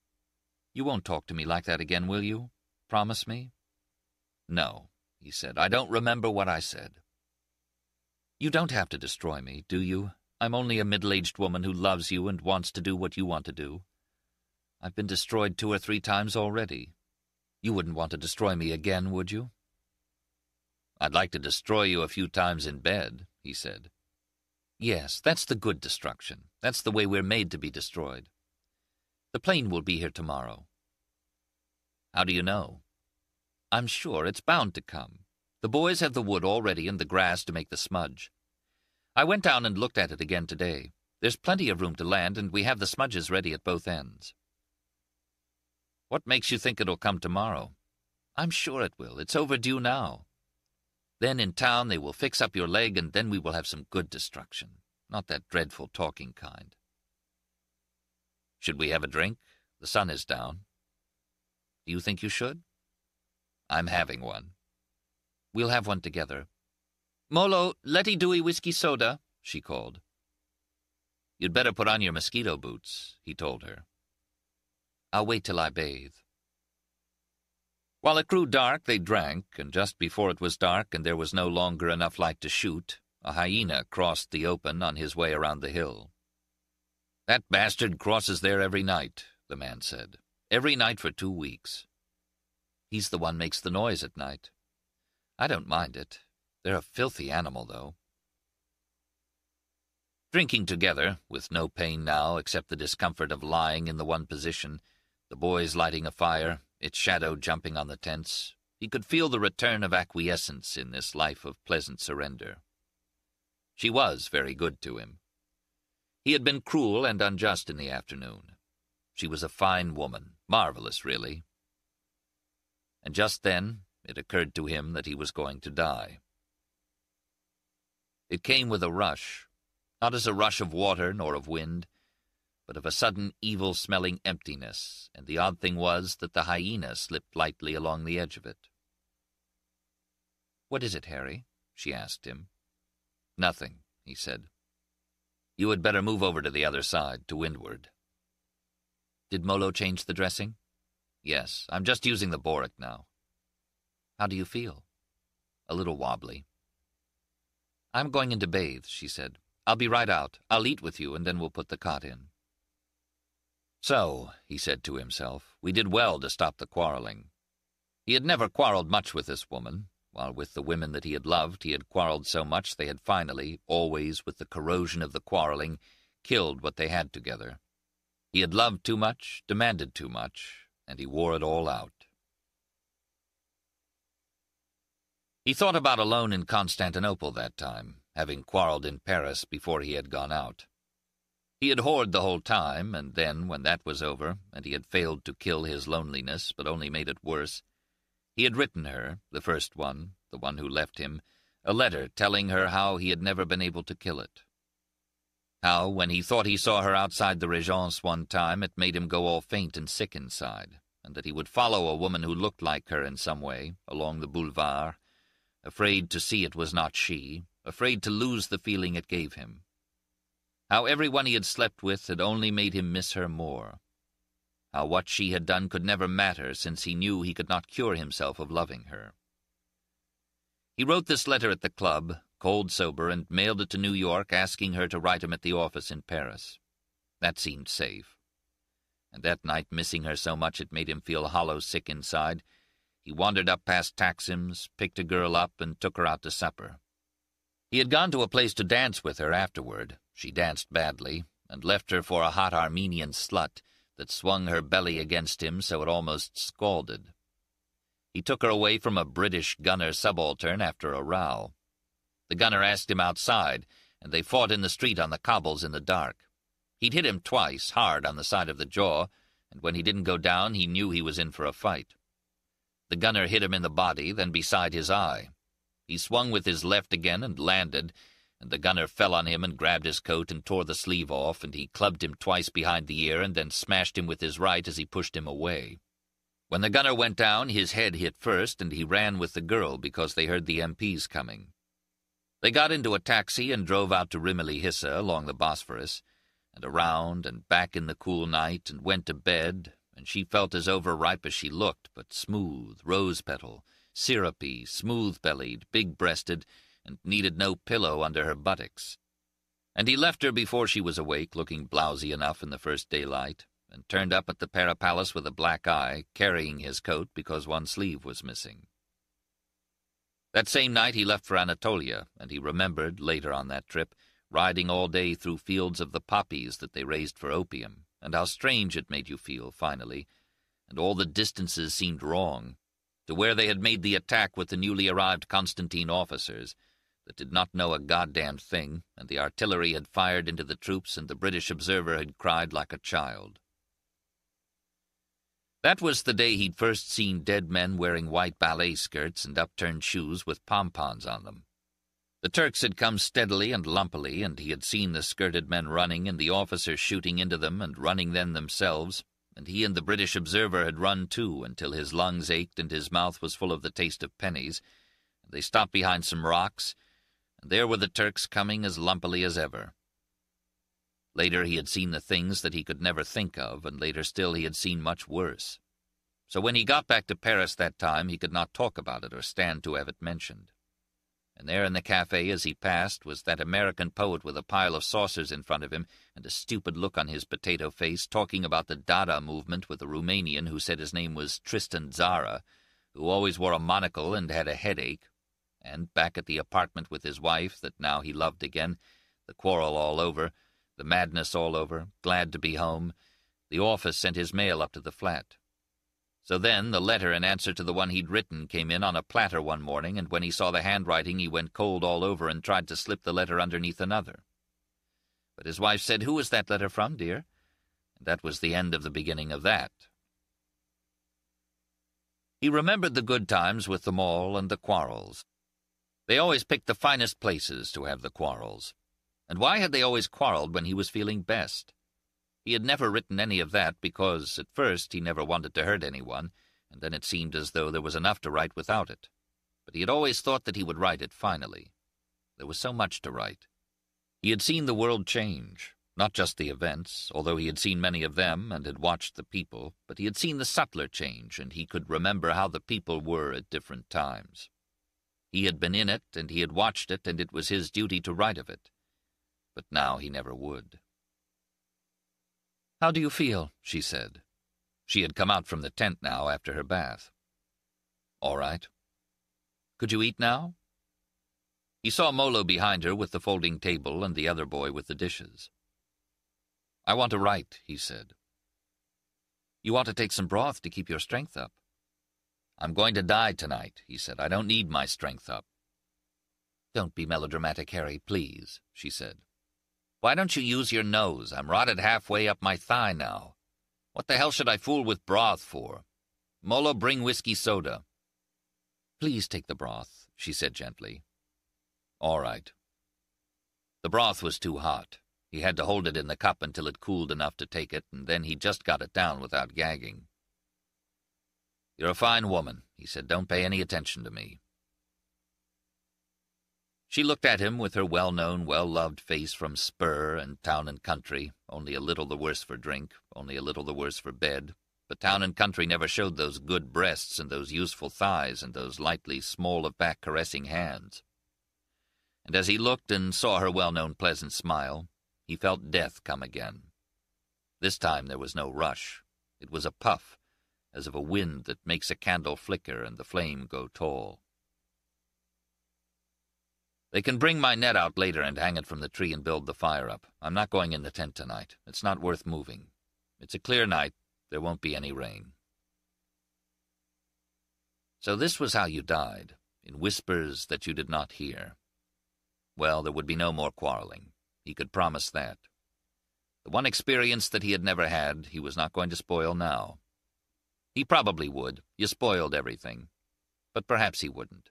You won't talk to me like that again, will you? Promise me?" "No," he said. "I don't remember what I said." "You don't have to destroy me, do you? I'm only a middle-aged woman who loves you and wants to do what you want to do. I've been destroyed 2 or 3 times already. You wouldn't want to destroy me again, would you?" "I'd like to destroy you a few times in bed," he said. "Yes, that's the good destruction. That's the way we're made to be destroyed. The plane will be here tomorrow." "How do you know?" "I'm sure it's bound to come. The boys have the wood all ready and the grass to make the smudge. I went down and looked at it again today. There's plenty of room to land, and we have the smudges ready at both ends." "What makes you think it'll come tomorrow?" "I'm sure it will. It's overdue now. Then in town they will fix up your leg, and then we will have some good destruction, not that dreadful talking kind." "Should we have a drink? The sun is down." "Do you think you should?" "I'm having one." "We'll have one together. Molo, Letty Dewey whiskey soda," she called. "You'd better put on your mosquito boots," he told her. "I'll wait till I bathe." While it grew dark, they drank, and just before it was dark and there was no longer enough light to shoot, a hyena crossed the open on his way around the hill. "That bastard crosses there every night," the man said. "Every night for 2 weeks. He's the one makes the noise at night. I don't mind it. They're a filthy animal, though." Drinking together, with no pain now except the discomfort of lying in the one position, the boys lighting a fire, its shadow jumping on the tents, he could feel the return of acquiescence in this life of pleasant surrender. She was very good to him. He had been cruel and unjust in the afternoon. She was a fine woman, marvelous, really. And just then it occurred to him that he was going to die. It came with a rush, not as a rush of water nor of wind, but of a sudden evil-smelling emptiness, and the odd thing was that the hyena slipped lightly along the edge of it. "What is it, Harry?" she asked him. "Nothing," he said. "You had better move over to the other side, to windward." "Did Molo change the dressing?" "Yes, I'm just using the boric now." "How do you feel?" "A little wobbly." "I'm going in to bathe," she said. "I'll be right out. I'll eat with you, and then we'll put the cot in." So, he said to himself, we did well to stop the quarreling. He had never quarreled much with this woman, while with the women that he had loved he had quarreled so much they had finally, always with the corrosion of the quarreling, killed what they had together. He had loved too much, demanded too much, and he wore it all out. He thought about alone in Constantinople that time, having quarreled in Paris before he had gone out. He had whored the whole time, and then, when that was over, and he had failed to kill his loneliness, but only made it worse, he had written her, the first one, the one who left him, a letter telling her how he had never been able to kill it. How, when he thought he saw her outside the Régence one time, it made him go all faint and sick inside, and that he would follow a woman who looked like her in some way, along the boulevard, afraid to see it was not she, afraid to lose the feeling it gave him. How everyone he had slept with had only made him miss her more. How what she had done could never matter, since he knew he could not cure himself of loving her. He wrote this letter at the club, cold sober, and mailed it to New York, asking her to write him at the office in Paris. That seemed safe. And that night, missing her so much it made him feel hollow sick inside, he wandered up past Taksim's, picked a girl up, and took her out to supper. He had gone to a place to dance with her afterward. She danced badly, and left her for a hot Armenian slut that swung her belly against him so it almost scalded. He took her away from a British gunner subaltern after a row. The gunner asked him outside, and they fought in the street on the cobbles in the dark. He'd hit him twice, hard on the side of the jaw, and when he didn't go down he knew he was in for a fight. The gunner hit him in the body, then beside his eye. He swung with his left again and landed, and the gunner fell on him and grabbed his coat and tore the sleeve off, and he clubbed him twice behind the ear and then smashed him with his right as he pushed him away. When the gunner went down, his head hit first, and he ran with the girl because they heard the MPs coming. They got into a taxi and drove out to Rimini Hissa along the Bosphorus, and around and back in the cool night, and went to bed, and she felt as overripe as she looked, but smooth, rose-petal, syrupy, smooth-bellied, big-breasted, and needed no pillow under her buttocks. And he left her before she was awake, looking blousy enough in the first daylight, and turned up at the Parapalace with a black eye, carrying his coat because one sleeve was missing. That same night he left for Anatolia, and he remembered, later on that trip, riding all day through fields of the poppies that they raised for opium, and how strange it made you feel, finally, and all the distances seemed wrong, to where they had made the attack with the newly arrived Constantine officers that did not know a goddamned thing, and the artillery had fired into the troops, and the British observer had cried like a child. That was the day he'd first seen dead men wearing white ballet skirts and upturned shoes with pompons on them. The Turks had come steadily and lumpily, and he had seen the skirted men running and the officers shooting into them and running then themselves, and he and the British observer had run too until his lungs ached and his mouth was full of the taste of pennies. They stopped behind some rocks, and there were the Turks coming as lumpily as ever. Later he had seen the things that he could never think of, and later still he had seen much worse. So when he got back to Paris that time, he could not talk about it or stand to have it mentioned. And there in the cafe as he passed was that American poet with a pile of saucers in front of him and a stupid look on his potato face, talking about the Dada movement with a Romanian who said his name was Tristan Tzara, who always wore a monocle and had a headache. And back at the apartment with his wife that now he loved again, the quarrel all over, the madness all over, glad to be home, the office sent his mail up to the flat. So then the letter in answer to the one he'd written came in on a platter one morning, and when he saw the handwriting he went cold all over and tried to slip the letter underneath another. But his wife said, "Who is that letter from, dear?" And that was the end of the beginning of that. He remembered the good times with them all and the quarrels. They always picked the finest places to have the quarrels. And why had they always quarreled when he was feeling best? He had never written any of that because, at first, he never wanted to hurt anyone, and then it seemed as though there was enough to write without it. But he had always thought that he would write it finally. There was so much to write. He had seen the world change, not just the events, although he had seen many of them and had watched the people, but he had seen the subtler change, and he could remember how the people were at different times. He had been in it, and he had watched it, and it was his duty to write of it. But now he never would. "How do you feel?" she said. She had come out from the tent now after her bath. "All right." "Could you eat now?" He saw Molo behind her with the folding table and the other boy with the dishes. "I want to write," he said. "You ought to take some broth to keep your strength up." "I'm going to die tonight," he said. "I don't need my strength up." "Don't be melodramatic, Harry, please," she said. "Why don't you use your nose? I'm rotted halfway up my thigh now. What the hell should I fool with broth for? Molo, bring whiskey soda." "Please take the broth," she said gently. "All right." The broth was too hot. He had to hold it in the cup until it cooled enough to take it, and then he just got it down without gagging. "You're a fine woman," he said. "Don't pay any attention to me." She looked at him with her well-known, well-loved face from Spur and Town and Country, only a little the worse for drink, only a little the worse for bed, but Town and Country never showed those good breasts and those useful thighs and those lightly small-of-back caressing hands. And as he looked and saw her well-known pleasant smile, he felt death come again. This time there was no rush. It was a puff, as of a wind that makes a candle flicker and the flame go tall. "They can bring my net out later and hang it from the tree and build the fire up. I'm not going in the tent tonight. It's not worth moving. It's a clear night. There won't be any rain." So this was how you died, in whispers that you did not hear. Well, there would be no more quarreling. He could promise that. The one experience that he had never had, he was not going to spoil now. He probably would. You spoiled everything. But perhaps he wouldn't.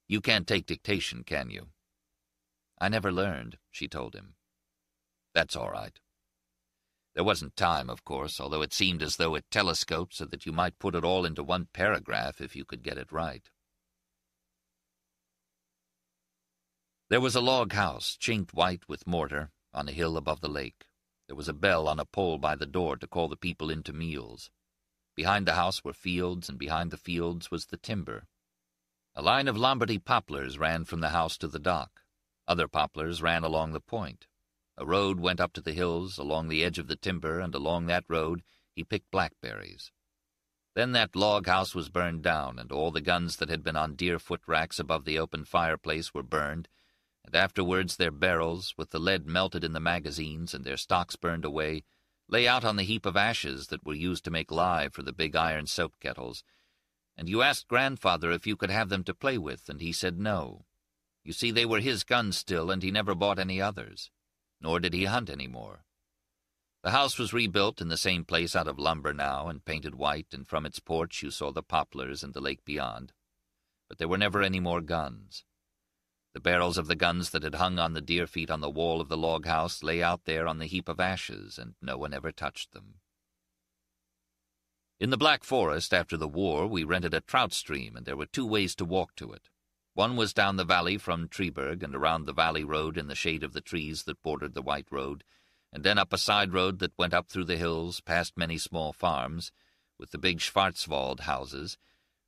"You can't take dictation, can you?" "I never learned," she told him. "That's all right." There wasn't time, of course, although it seemed as though it telescoped so that you might put it all into one paragraph if you could get it right. There was a log house, chinked white with mortar, on a hill above the lake. There was a bell on a pole by the door to call the people in to meals. Behind the house were fields, and behind the fields was the timber. A line of Lombardy poplars ran from the house to the dock. Other poplars ran along the point. A road went up to the hills, along the edge of the timber, and along that road he picked blackberries. Then that log house was burned down, and all the guns that had been on deer foot racks above the open fireplace were burned, and afterwards their barrels, with the lead melted in the magazines and their stocks burned away, lay out on the heap of ashes that were used to make lye for the big iron soap kettles. And you asked Grandfather if you could have them to play with, and he said no. You see, they were his guns still, and he never bought any others. Nor did he hunt any more. The house was rebuilt in the same place out of lumber now, and painted white, and from its porch you saw the poplars and the lake beyond. But there were never any more guns. The barrels of the guns that had hung on the deer feet on the wall of the log house lay out there on the heap of ashes, and no one ever touched them. In the Black Forest, after the war, we rented a trout stream, and there were 2 ways to walk to it. One was down the valley from Treberg and around the valley road in the shade of the trees that bordered the white road, and then up a side road that went up through the hills, past many small farms, with the big Schwarzwald houses,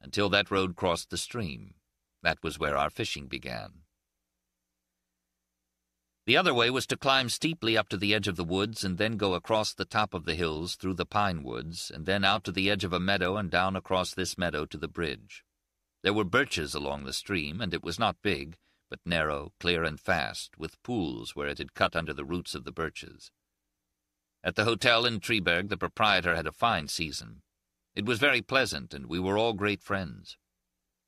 until that road crossed the stream. That was where our fishing began. The other way was to climb steeply up to the edge of the woods and then go across the top of the hills through the pine woods, and then out to the edge of a meadow and down across this meadow to the bridge. There were birches along the stream, and it was not big, but narrow, clear, and fast, with pools where it had cut under the roots of the birches. At the hotel in Treberg, the proprietor had a fine season. It was very pleasant, and we were all great friends.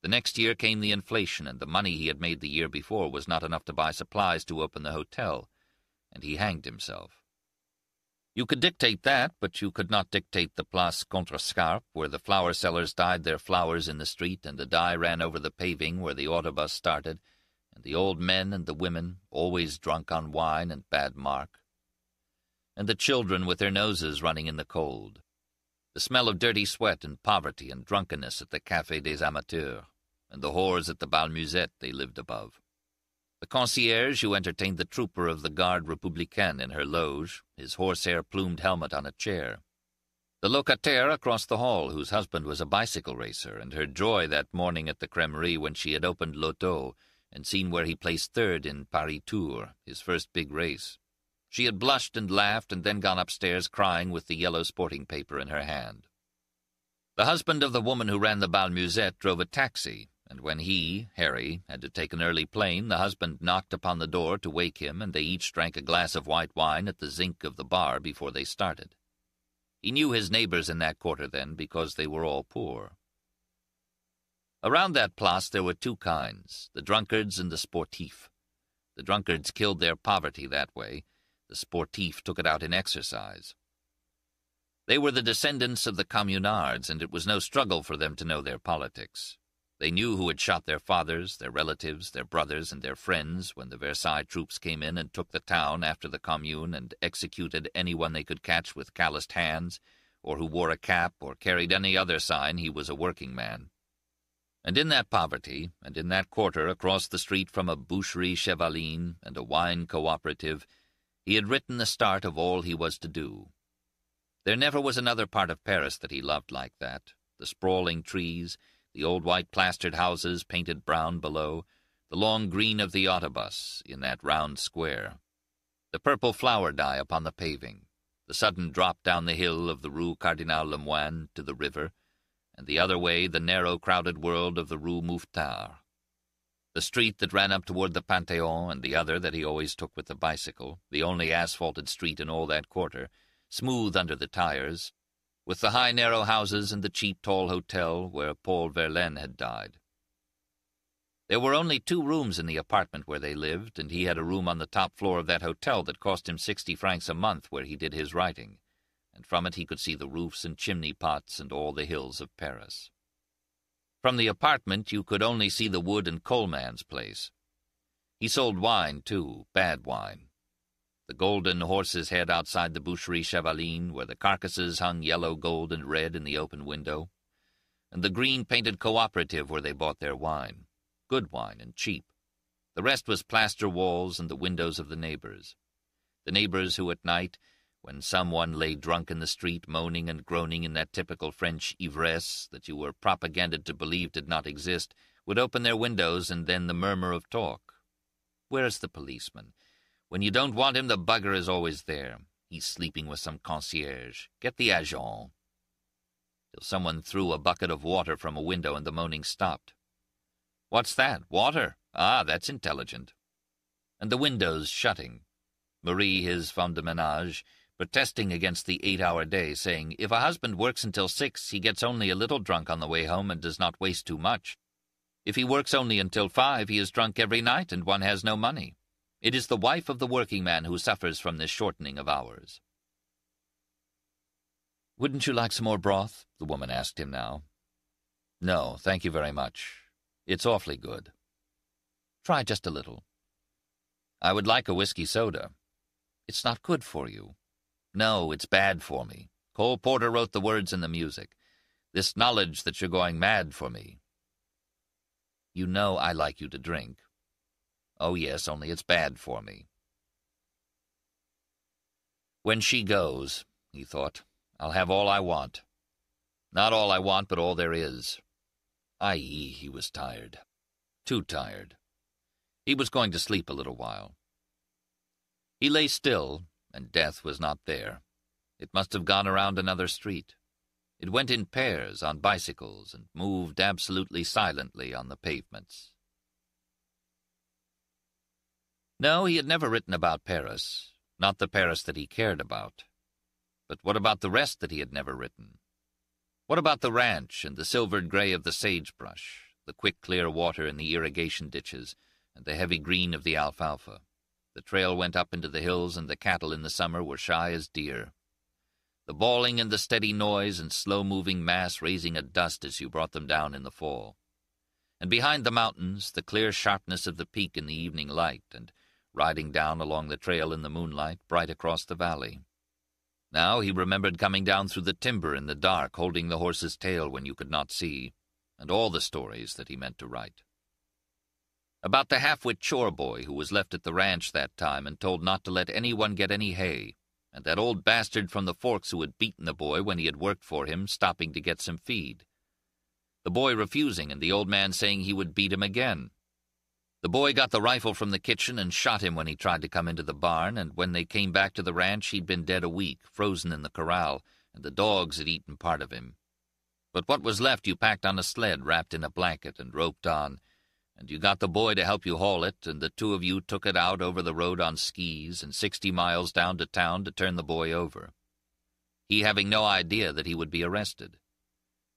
The next year came the inflation, and the money he had made the year before was not enough to buy supplies to open the hotel, and he hanged himself. You could dictate that, but you could not dictate the Place Contrescarpe, where the flower sellers dyed their flowers in the street, and the dye ran over the paving where the autobus started, and the old men and the women, always drunk on wine and bad mark, and the children with their noses running in the cold, the smell of dirty sweat and poverty and drunkenness at the Café des Amateurs, and the whores at the Bal Musette they lived above. The concierge who entertained the trooper of the Garde Républicaine in her loge, his horsehair-plumed helmet on a chair. The locataire across the hall, whose husband was a bicycle racer, and her joy that morning at the Crèmerie when she had opened Loto and seen where he placed 3rd in Paris Tour, his first big race. She had blushed and laughed and then gone upstairs crying with the yellow sporting paper in her hand. The husband of the woman who ran the Bal Musette drove a taxi, and when he, Harry, had to take an early plane, the husband knocked upon the door to wake him, and they each drank a glass of white wine at the zinc of the bar before they started. He knew his neighbors in that quarter then, because they were all poor. Around that place there were 2 kinds, the drunkards and the sportifs. The drunkards killed their poverty that way. The sportifs took it out in exercise. They were the descendants of the communards, and it was no struggle for them to know their politics. They knew who had shot their fathers, their relatives, their brothers, and their friends when the Versailles troops came in and took the town after the Commune and executed anyone they could catch with calloused hands, or who wore a cap or carried any other sign he was a working man. And in that poverty, and in that quarter across the street from a boucherie chevaline and a wine cooperative, he had written the start of all he was to do. There never was another part of Paris that he loved like that. The sprawling trees, the old white plastered houses painted brown below, the long green of the autobus in that round square, the purple flower dye upon the paving, the sudden drop down the hill of the Rue Cardinal Lemoine to the river, and the other way the narrow crowded world of the Rue Mouffetard. The street that ran up toward the Panthéon, and the other that he always took with the bicycle, the only asphalted street in all that quarter, smooth under the tires, with the high narrow houses and the cheap tall hotel where Paul Verlaine had died. There were only 2 rooms in the apartment where they lived, and he had a room on the top floor of that hotel that cost him 60 francs a month where he did his writing, and from it he could see the roofs and chimney pots and all the hills of Paris. From the apartment you could only see the wood and coal man's place. He sold wine, too, bad wine. The golden horse's head outside the boucherie chevaline, where the carcasses hung yellow, gold, and red in the open window, and the green-painted cooperative where they bought their wine, good wine and cheap. The rest was plaster walls and the windows of the neighbors who at night, when someone lay drunk in the street moaning and groaning in that typical French ivresse that you were propaganded to believe did not exist, would open their windows and then the murmur of talk. Where's the policeman? When you don't want him, the bugger is always there. He's sleeping with some concierge. Get the agent. Till someone threw a bucket of water from a window and the moaning stopped. What's that? Water? Ah, that's intelligent. And the windows shutting. Marie, his femme de ménage, protesting against the 8-hour day, saying, if a husband works until 6, he gets only a little drunk on the way home and does not waste too much. If he works only until 5, he is drunk every night and one has no money. It is the wife of the working man who suffers from this shortening of hours. Wouldn't you like some more broth? The woman asked him now. No, thank you very much. It's awfully good. Try just a little. I would like a whiskey soda. It's not good for you. No, it's bad for me. Cole Porter wrote the words and the music. This knowledge that you're going mad for me. You know I like you to drink. Oh, yes, only it's bad for me. When she goes, he thought, I'll have all I want. Not all I want, but all there is. I.e., he was tired. Too tired. He was going to sleep a little while. He lay still, and death was not there. It must have gone around another street. It went in pairs on bicycles and moved absolutely silently on the pavements. No, he had never written about Paris, not the Paris that he cared about. But what about the rest that he had never written? What about the ranch and the silvered gray of the sagebrush, the quick clear water in the irrigation ditches, and the heavy green of the alfalfa? The trail went up into the hills, and the cattle in the summer were shy as deer. The bawling and the steady noise and slow-moving mass raising a dust as you brought them down in the fall. And behind the mountains, the clear sharpness of the peak in the evening light, and riding down along the trail in the moonlight, bright across the valley. Now he remembered coming down through the timber in the dark, holding the horse's tail when you could not see, and all the stories that he meant to write. About the half-wit chore boy who was left at the ranch that time and told not to let anyone get any hay, and that old bastard from the Forks who had beaten the boy when he had worked for him, stopping to get some feed. The boy refusing, and the old man saying he would beat him again. The boy got the rifle from the kitchen and shot him when he tried to come into the barn, and when they came back to the ranch he'd been dead a week, frozen in the corral, and the dogs had eaten part of him. But what was left you packed on a sled wrapped in a blanket and roped on, and you got the boy to help you haul it, and the two of you took it out over the road on skis and 60 miles down to town to turn the boy over. He having no idea that he would be arrested,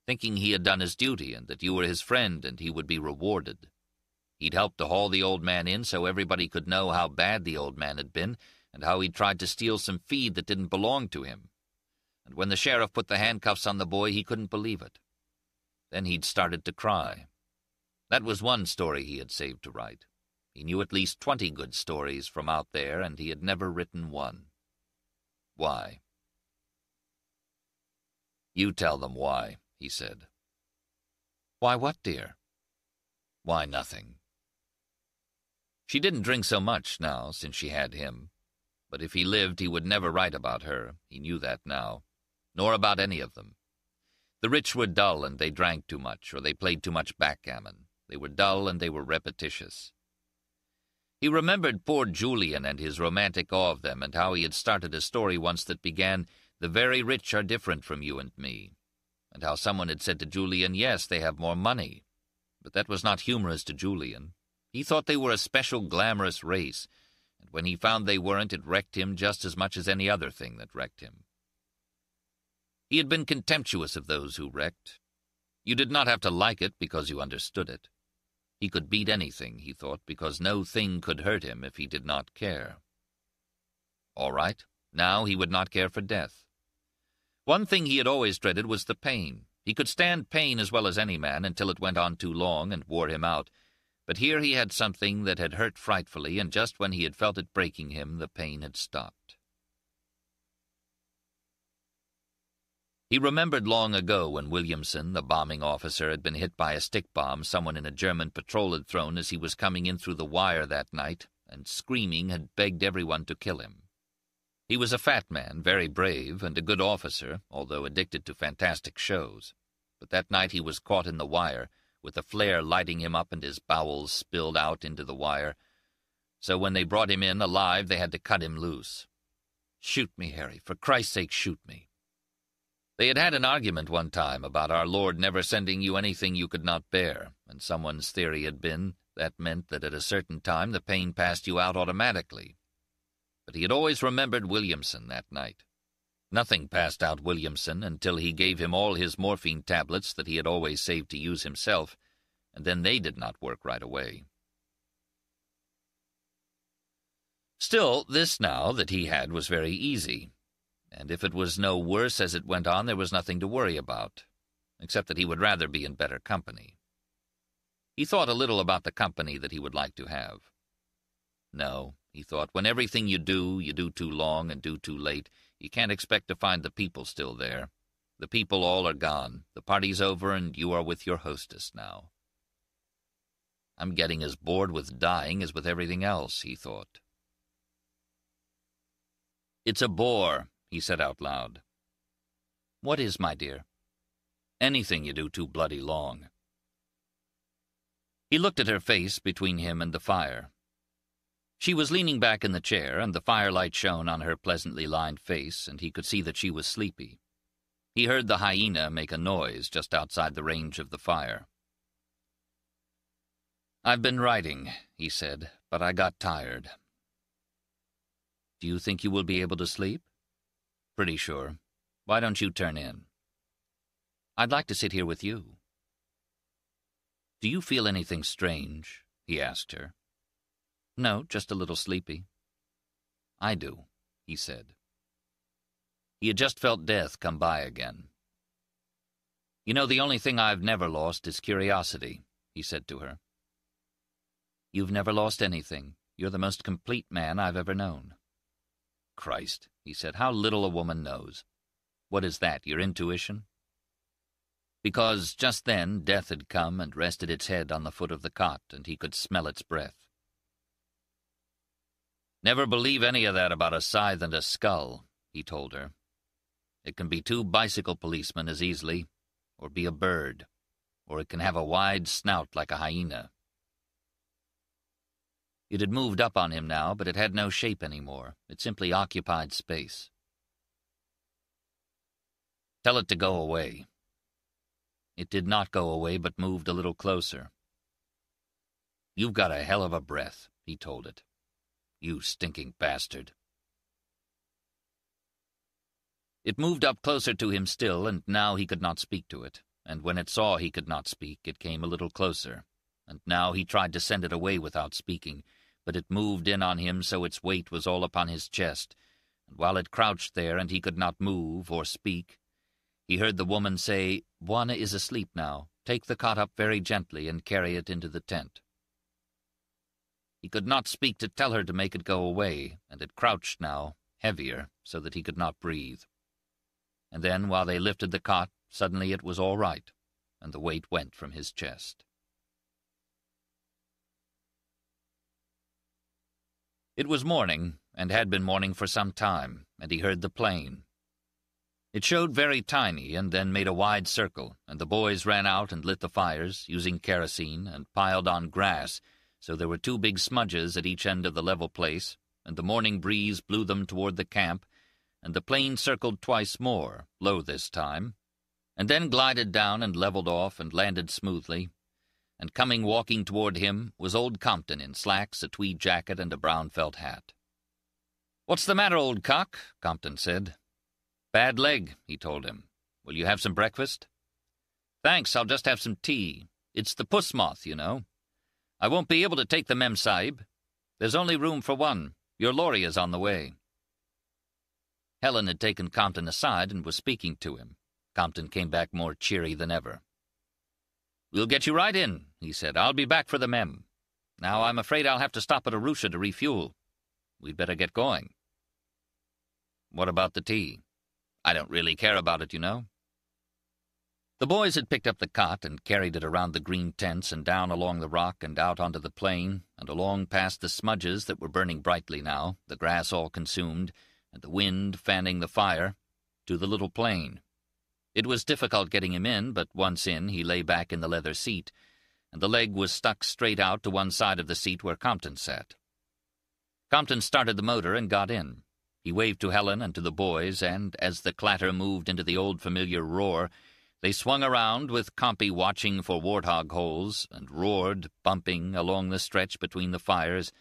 thinking he had done his duty and that you were his friend and he would be rewarded. He'd helped to haul the old man in so everybody could know how bad the old man had been and how he'd tried to steal some feed that didn't belong to him. And when the sheriff put the handcuffs on the boy, he couldn't believe it. Then he'd started to cry. That was one story he had saved to write. He knew at least 20 good stories from out there, and he had never written one. Why? You tell them why, he said. Why what, dear? Why nothing. She didn't drink so much now, since she had him. But if he lived, he would never write about her. He knew that now. Nor about any of them. The rich were dull, and they drank too much, or they played too much backgammon. They were dull, and they were repetitious. He remembered poor Julian and his romantic awe of them, and how he had started a story once that began, "The very rich are different from you and me," and how someone had said to Julian, "Yes, they have more money." But that was not humorous to Julian. He thought they were a special glamorous race, and when he found they weren't, it wrecked him just as much as any other thing that wrecked him. He had been contemptuous of those who wrecked. You did not have to like it because you understood it. He could beat anything, he thought, because no thing could hurt him if he did not care. All right, now he would not care for death. One thing he had always dreaded was the pain. He could stand pain as well as any man until it went on too long and wore him out. But here he had something that had hurt frightfully, and just when he had felt it breaking him, the pain had stopped. He remembered long ago when Williamson, the bombing officer, had been hit by a stick bomb someone in a German patrol had thrown as he was coming in through the wire that night, and screaming had begged everyone to kill him. He was a fat man, very brave, and a good officer, although addicted to fantastic shows. But that night he was caught in the wire, with the flare lighting him up and his bowels spilled out into the wire. So when they brought him in alive, they had to cut him loose. "Shoot me, Harry. For Christ's sake, shoot me." They had had an argument one time about our Lord never sending you anything you could not bear, and someone's theory had been that meant that at a certain time the pain passed you out automatically. But he had always remembered Williamson that night. Nothing passed out Williamson until he gave him all his morphine tablets that he had always saved to use himself, and then they did not work right away. Still, this now that he had was very easy, and if it was no worse as it went on, there was nothing to worry about, except that he would rather be in better company. He thought a little about the company that he would like to have. No, he thought, when everything you do too long and do too late, you can't expect to find the people still there. The people all are gone. The party's over, and you are with your hostess now. I'm getting as bored with dying as with everything else, he thought. It's a bore, he said out loud. What is, my dear? Anything you do too bloody long. He looked at her face between him and the fire. She was leaning back in the chair, and the firelight shone on her pleasantly lined face, and he could see that she was sleepy. He heard the hyena make a noise just outside the range of the fire. I've been writing, he said, but I got tired. Do you think you will be able to sleep? Pretty sure. Why don't you turn in? I'd like to sit here with you. Do you feel anything strange? He asked her. No, just a little sleepy. I do, he said. He had just felt death come by again. You know, the only thing I've never lost is curiosity, he said to her. You've never lost anything. You're the most complete man I've ever known. Christ, he said, how little a woman knows. What is that, your intuition? Because just then death had come and rested its head on the foot of the cot, and he could smell its breath. Never believe any of that about a scythe and a skull, he told her. It can be two bicycle policemen as easily, or be a bird, or it can have a wide snout like a hyena. It had moved up on him now, but it had no shape anymore. It simply occupied space. Tell it to go away. It did not go away, but moved a little closer. You've got a hell of a breath, he told it. You stinking bastard. It moved up closer to him still, and now he could not speak to it. And when it saw he could not speak, it came a little closer. And now he tried to send it away without speaking, but it moved in on him so its weight was all upon his chest. And while it crouched there and he could not move or speak, he heard the woman say, Juana is asleep now. Take the cot up very gently and carry it into the tent. He could not speak to tell her to make it go away, and it crouched now, heavier, so that he could not breathe. And then, while they lifted the cot, suddenly it was all right, and the weight went from his chest. It was morning, and had been morning for some time, and he heard the plane. It showed very tiny, and then made a wide circle, and the boys ran out and lit the fires, using kerosene, and piled on grass, so there were two big smudges at each end of the level place, and the morning breeze blew them toward the camp, and the plane circled twice more, low this time, and then glided down and leveled off and landed smoothly, and coming walking toward him was old Compton in slacks, a tweed jacket, and a brown felt hat. "What's the matter, old cock?" Compton said. "Bad leg," he told him. "Will you have some breakfast?" "Thanks, I'll just have some tea. It's the puss moth, you know. I won't be able to take the Mem Sahib. There's only room for one. Your lorry is on the way." Helen had taken Compton aside and was speaking to him. Compton came back more cheery than ever. "We'll get you right in," he said. "I'll be back for the Mem. Now, I'm afraid I'll have to stop at Arusha to refuel. We'd better get going." "What about the tea?" "I don't really care about it, you know." The boys had picked up the cot and carried it around the green tents and down along the rock and out onto the plain and along past the smudges that were burning brightly now, the grass all consumed, and the wind fanning the fire, to the little plain. It was difficult getting him in, but once in he lay back in the leather seat, and the leg was stuck straight out to one side of the seat where Compton sat. Compton started the motor and got in. He waved to Helen and to the boys, and as the clatter moved into the old familiar roar, they swung around with Compy watching for warthog holes and roared, bumping along the stretch between the fires,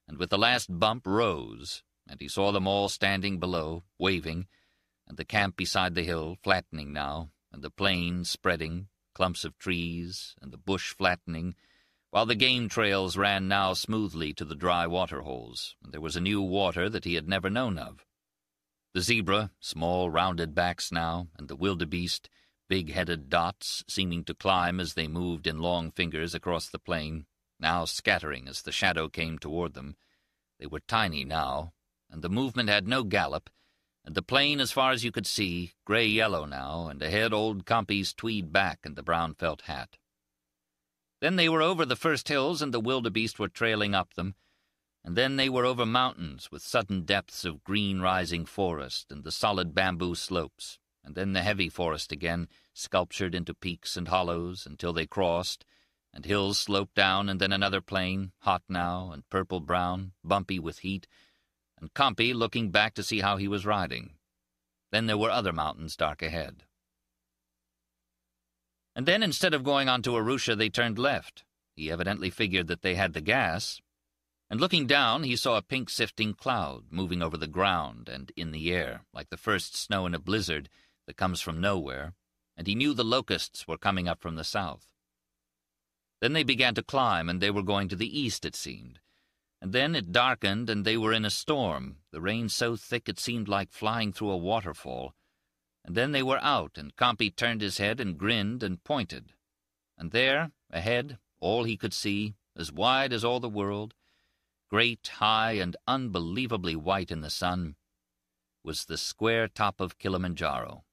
and with the last bump rose, and he saw them all standing below, waving, and the camp beside the hill flattening now, and the plain spreading, clumps of trees, and the bush flattening, while the game trails ran now smoothly to the dry water holes, and there was a new water that he had never known of. The zebra, small rounded backs now, and the wildebeest, big-headed dots, seeming to climb as they moved in long fingers across the plain, now scattering as the shadow came toward them. They were tiny now, and the movement had no gallop, and the plain, as far as you could see, gray-yellow now, and ahead old Compy's tweed back and the brown felt hat. Then they were over the first hills, and the wildebeest were trailing up them, and then they were over mountains with sudden depths of green rising forest and the solid bamboo slopes, and then the heavy forest again, sculptured into peaks and hollows until they crossed, and hills sloped down, and then another plain, hot now and purple-brown, bumpy with heat, and Compy looking back to see how he was riding. Then there were other mountains dark ahead. And then, instead of going on to Arusha, they turned left. He evidently figured that they had the gas. And looking down, he saw a pink sifting cloud moving over the ground and in the air, like the first snow in a blizzard that comes from nowhere, and he knew the locusts were coming up from the south. Then they began to climb, and they were going to the east, it seemed. And then it darkened, and they were in a storm, the rain so thick it seemed like flying through a waterfall. And then they were out, and Compy turned his head and grinned and pointed. And there, ahead, all he could see, as wide as all the world, great, high, and unbelievably white in the sun, was the square top of Kilimanjaro.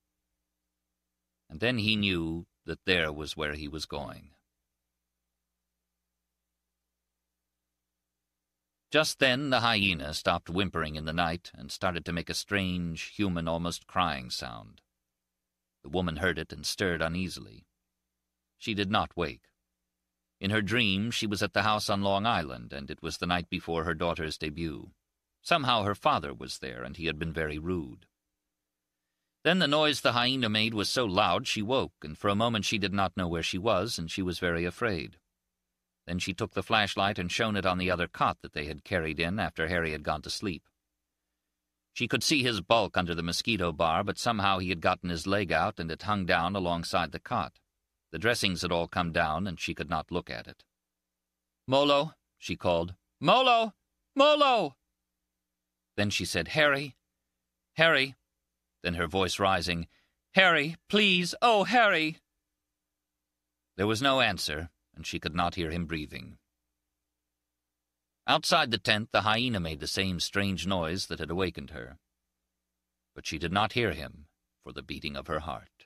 And then he knew that there was where he was going. Just then the hyena stopped whimpering in the night and started to make a strange, human, almost crying sound. The woman heard it and stirred uneasily. She did not wake. In her dream she was at the house on Long Island, and it was the night before her daughter's debut. Somehow her father was there, and he had been very rude. Then the noise the hyena made was so loud she woke, and for a moment she did not know where she was, and she was very afraid. Then she took the flashlight and shone it on the other cot that they had carried in after Harry had gone to sleep. She could see his bulk under the mosquito bar, but somehow he had gotten his leg out, and it hung down alongside the cot. The dressings had all come down, and she could not look at it. "Molo," she called. "Molo! Molo!" Then she said, "Harry! Harry!" Then her voice rising, "Harry, please! Oh, Harry!" There was no answer, and she could not hear him breathing. Outside the tent, the hyena made the same strange noise that had awakened her. But she did not hear him for the beating of her heart.